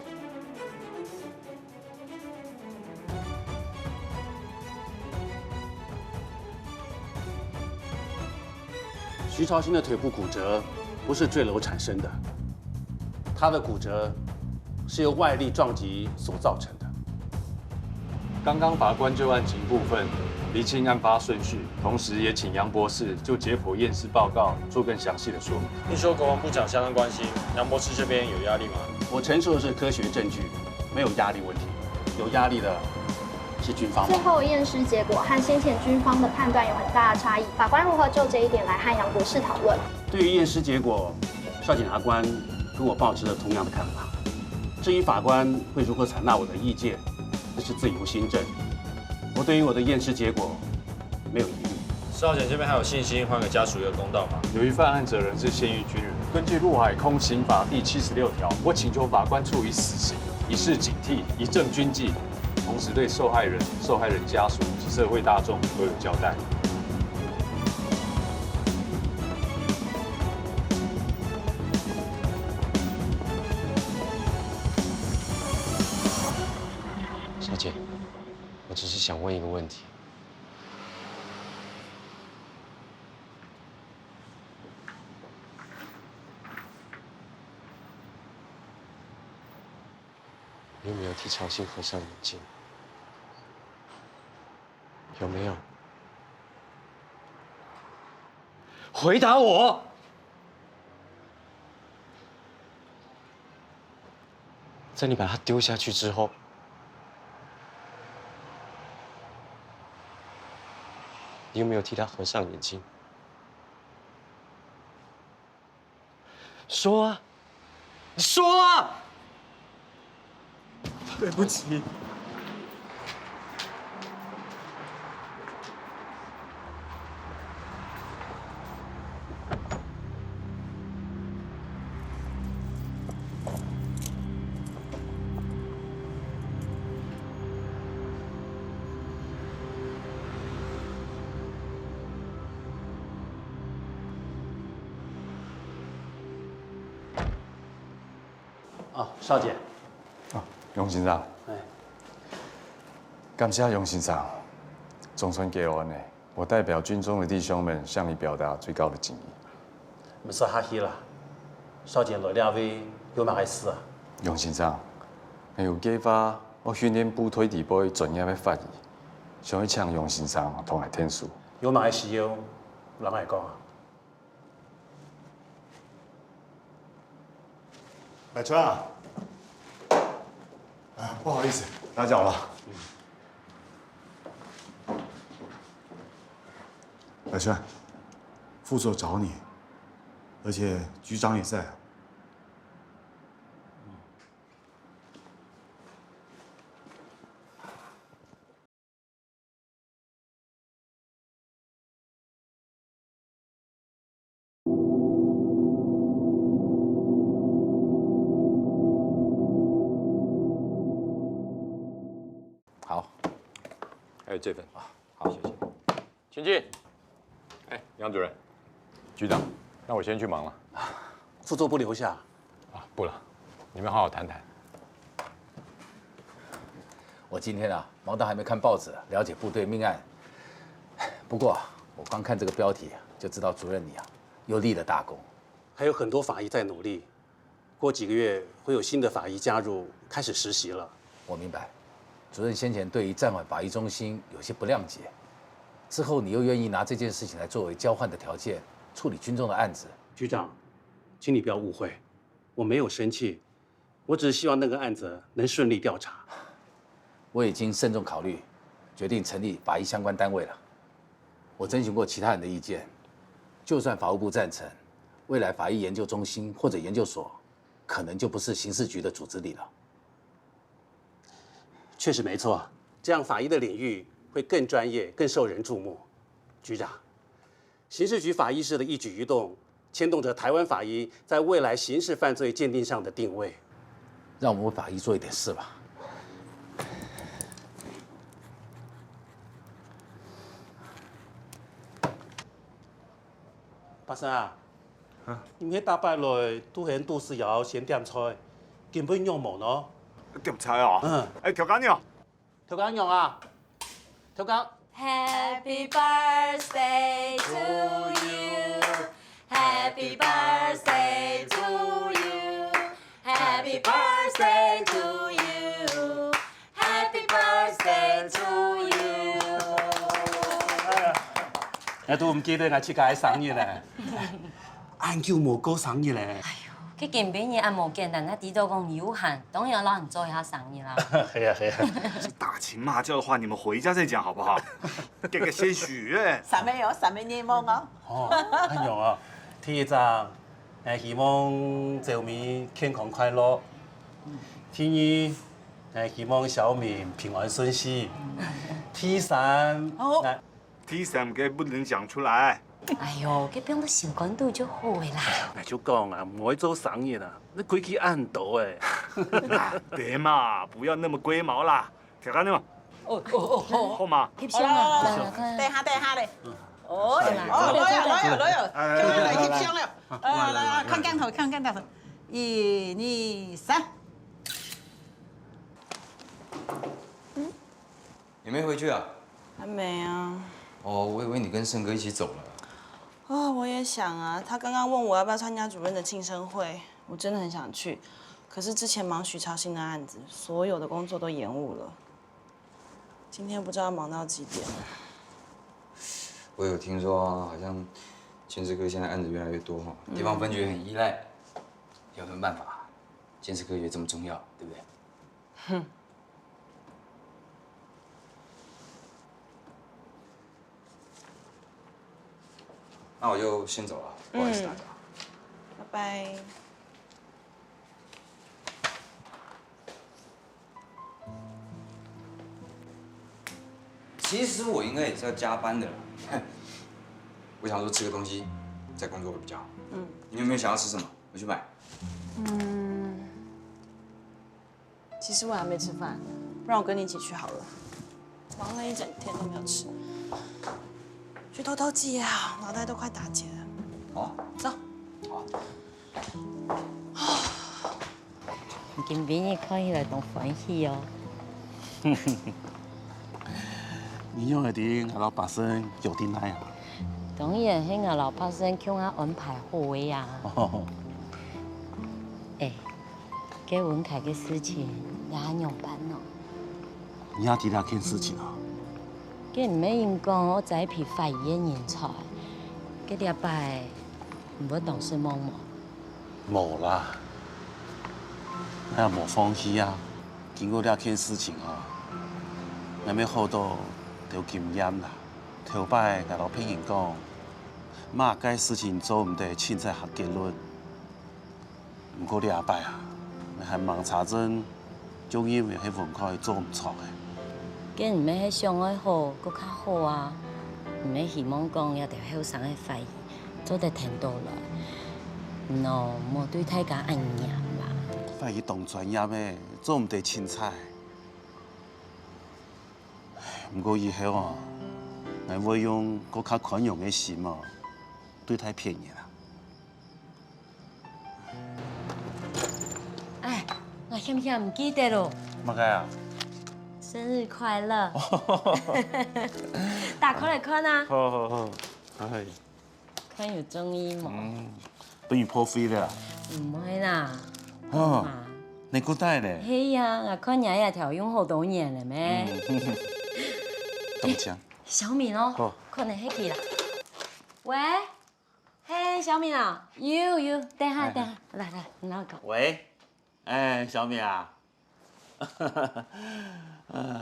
徐朝兴的腿部骨折不是坠楼产生的，他的骨折是由外力撞击所造成的。刚刚法官就案情部分厘清案发顺序，同时也请杨博士就解剖验尸报告做更详细的说明。听说国防部长相当关心，杨博士这边有压力吗？我陈述的是科学证据，没有压力问题。有压力的是军方。最后验尸结果和先前军方的判断有很大的差异，法官如何就这一点来和杨博士讨论？对于验尸结果，邵检察官跟我抱持了同样的看法。至于法官会如何采纳我的意见，这是自由心证。我对于我的验尸结果没有疑虑。邵检这边还有信心还给家属一个公道吗？由于犯案者人是现役军人，根据陆海空刑法第76条，我请求法官处以死刑，以示警惕，以正军纪，同时对受害人、受害人家属及社会大众都有交代。小姐，我只是想问一个问题。你有没有替朝兴合上眼睛？有没有？回答我！在你把他丢下去之后，你有没有替他合上眼睛？说啊！你说啊！对不起。哦，少姐。杨先生，哎，感谢杨先生，总算给我呢。我代表军中的弟兄们向你表达最高的敬意。唔使客气啦，少姐来了位有乜嘅事啊？杨先生，还有计划，我训练部队地部专业的法医，想要请杨先生同来天数。有乜嘅需要，人嚟讲啊？百川啊，不好意思，打搅了。百川，副座找你，而且局长也在。好，还有这份啊，好，谢谢。请进。哎，杨主任，局长，那我先去忙了。副座不留下。啊，不了，你们好好谈谈。我今天啊，忙到还没看报纸，了解部队命案。不过我光看这个标题就知道主任你啊，又立了大功。还有很多法医在努力，过几个月会有新的法医加入，开始实习了。我明白，主任先前对于暂缓法医中心有些不谅解，之后你又愿意拿这件事情来作为交换的条件，处理军中的案子。局长，请你不要误会，我没有生气，我只是希望那个案子能顺利调查。我已经慎重考虑，决定成立法医相关单位了。我征询过其他人的意见，就算法务部赞成，未来法医研究中心或者研究所，可能就不是刑事局的组织里了。确实没错，这样法医的领域会更专业、更受人注目。局长，刑事局法医室的一举一动，牵动着台湾法医在未来刑事犯罪鉴定上的定位。让我们为法医做一点事吧。白生啊，你们大摆来拄嫌杜思瑶先点菜，根本用无喏。点菜啊？哎，调羹呢？调羹用啊？调羹。Happy birthday to you. Happy birthday to you. Happy birthday to you. Happy birthday to you. 我都唔記得我自己生日咧，晏叫無過生日咧。佢見俾你按冇見，但係啲到講有限，當然要讓你做一下生意啦。係啊係啊。打情罵俏的話，你們回家再講好不好？給個些許。啥咩有？啥咩願望啊？哦，咁樣啊，第一張，希望趙敏健康快樂。第二，希望小敏平安順遂。第三，第三個不能講出來。哎呦，佢變到小管度就好啦。我就講啊，唔可以做生意啦，你鬼氣暗到誒。別嘛，不要那麼龜毛啦，調羹呢嘛。哦，好嘛。翕相啊！等下咧。哦，來翕相了。來，看鏡頭，看鏡頭。1、2、3。你没回去啊？还没啊。哦，我以为你跟胜哥一起走了。哦，我也想啊。他刚刚问我要不要参加主任的庆生会，我真的很想去。可是之前忙许朝兴的案子，所有的工作都延误了。今天不知道忙到几点。我有听说啊，好像建设科现在案子越来越多哈，地方分局很依赖，有什么办法？建设科也这么重要，对不对？哼。那我就先走了，不好意思打扰。拜拜。其实我应该也是要加班的啦。我想说吃个东西，再工作会比较好。嗯。你有没有想要吃什么？我去买。其实我还没吃饭，不然我跟你一起去好了。忙了一整天都没有吃，去透透气啊，脑袋都快打结了。好，走。好。今边你看起来都欢喜哦。你用的啲我老百姓有啲奶啊？当然係我老百姓叫我安排好的呀。哎，给文凯嘅事情也很用办哦。你也啲那件事情啊？佢唔係因講我栽培法醫人才，佢哋拜唔會當是夢麼？冇啦，我也冇放棄啊。經過那件事情啊，我咪好多條經驗啦。頭擺我老朋友講，馬該事情做唔得，凊彩下結論。唔過呢擺啊，我係盲查證，仲以為係文開做唔錯嘅。佢唔係想愛好，佫較好啊！唔係希望講一條後生嘅法醫做得挺多啦，喏，莫對大家安嚴啦。法醫當專業嘅，做唔得凊彩。唔過以後啊，我會用佫較寬容嘅心啊，對待別人啊。哎，我險險唔記得咯。乜嘅啊？生日快樂！打開嚟看啊！好好好，係。看有中意冇？不如破費啦。唔會啦。哦，你覺得咧？係啊，我看人一條用好多年了咩？等陣。小敏哦，好，可能係佢啦。喂，嘿，小敏啊，有，等下，來，你那個。喂，哎，小敏啊。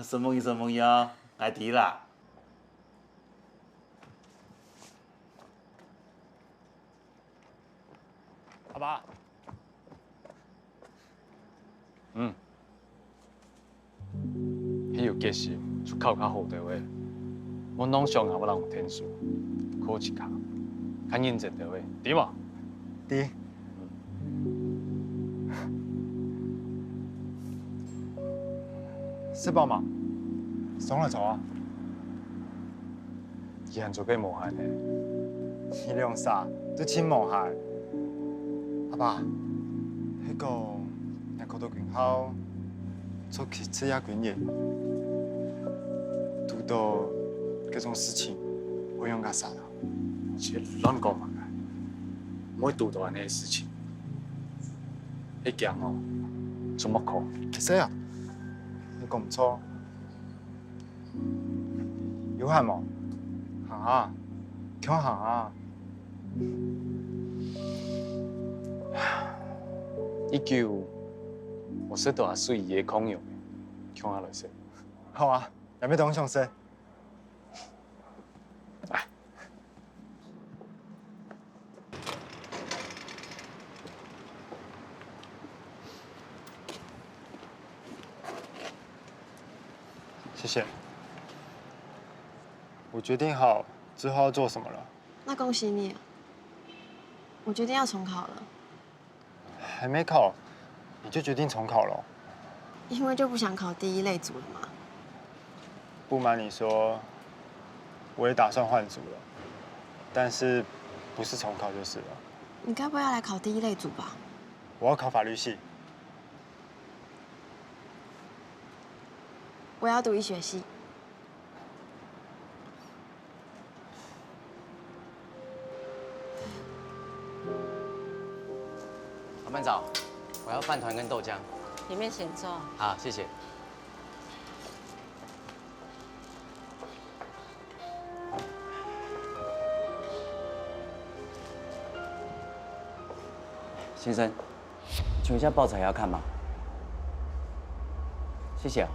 什麼嘢？係啲啦。阿爸。迄有结实出口较好的话，阮拢上下要人有天数，考一卡，较认真的话，对嘛？对。吃饱吗？松了走啊！伊还做过无害呢？你用啥？都真无害。阿爸，迄个你考到军校，出去吃下军业，遇到各种事情，我用干啥啦？是乱讲嘛？唔会遇到安尼的事情。迄件哦，做乜考？其实啊，你讲唔错。有喊冇？行啊，强行啊！依旧，我说到阿水伊的空用，强下来说。好啊，有咩东想说？来。谢谢。我决定好之后要做什么了。那恭喜你，我决定要重考了。还没考，你就决定重考了？因为就不想考第一类组了嘛。不瞒你说，我也打算换组了，但是不是重考就是了。你该不会要来考第一类组吧？我要考法律系。我要读医学系。慢慢走，我要饭团跟豆浆。里面先做。好，谢谢。先生，请问一下报纸还要看吗？谢谢啊。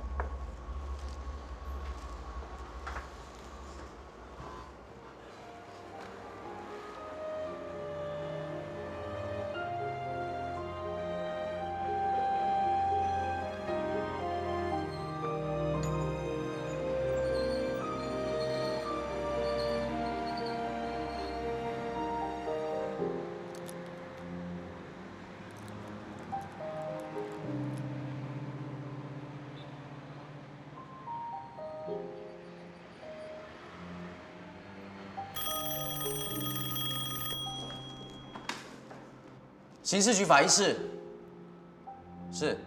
刑事局法医室，是，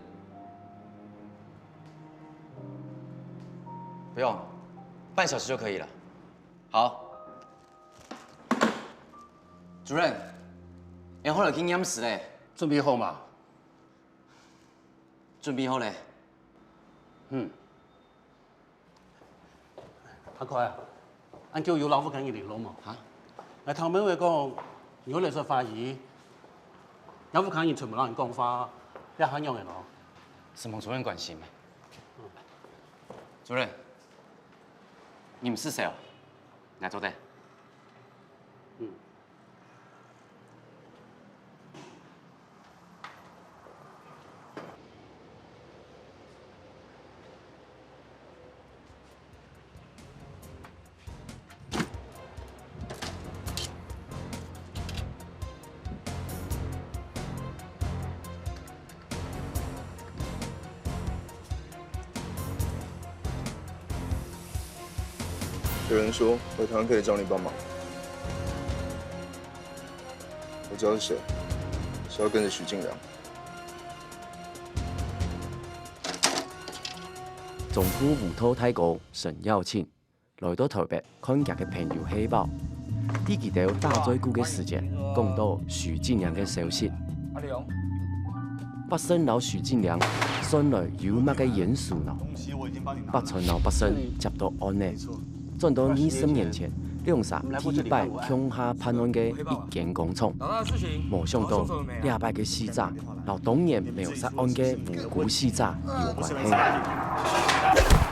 不用，半小时就可以了。好，主任，然后来经验室嘞，准备好嘛？准备好嘞。阿凯啊，俺叫有老夫跟你联络嘛？啊？嚟頭尾話講，如果你想懷疑，有副肯全部攞人講法，你肯用人咯？是蒙主任關心嗎？主任，你們是誰哦？來坐低。有人说回台湾可以找你帮忙，我知道是谁，是要跟着许晋良。总府胡涛太高沈耀庆來到台北看劇嘅朋友希望，呢幾條大追股嘅事件講到許晉良嘅消息。北生老許晉良信來有乜嘅因素呢？北村老北生接到案呢？轉到20年前兩殺擊敗強下叛案嘅一間工廠，冇想到禮拜嘅死者，同當年謀殺案嘅無辜死者有關係。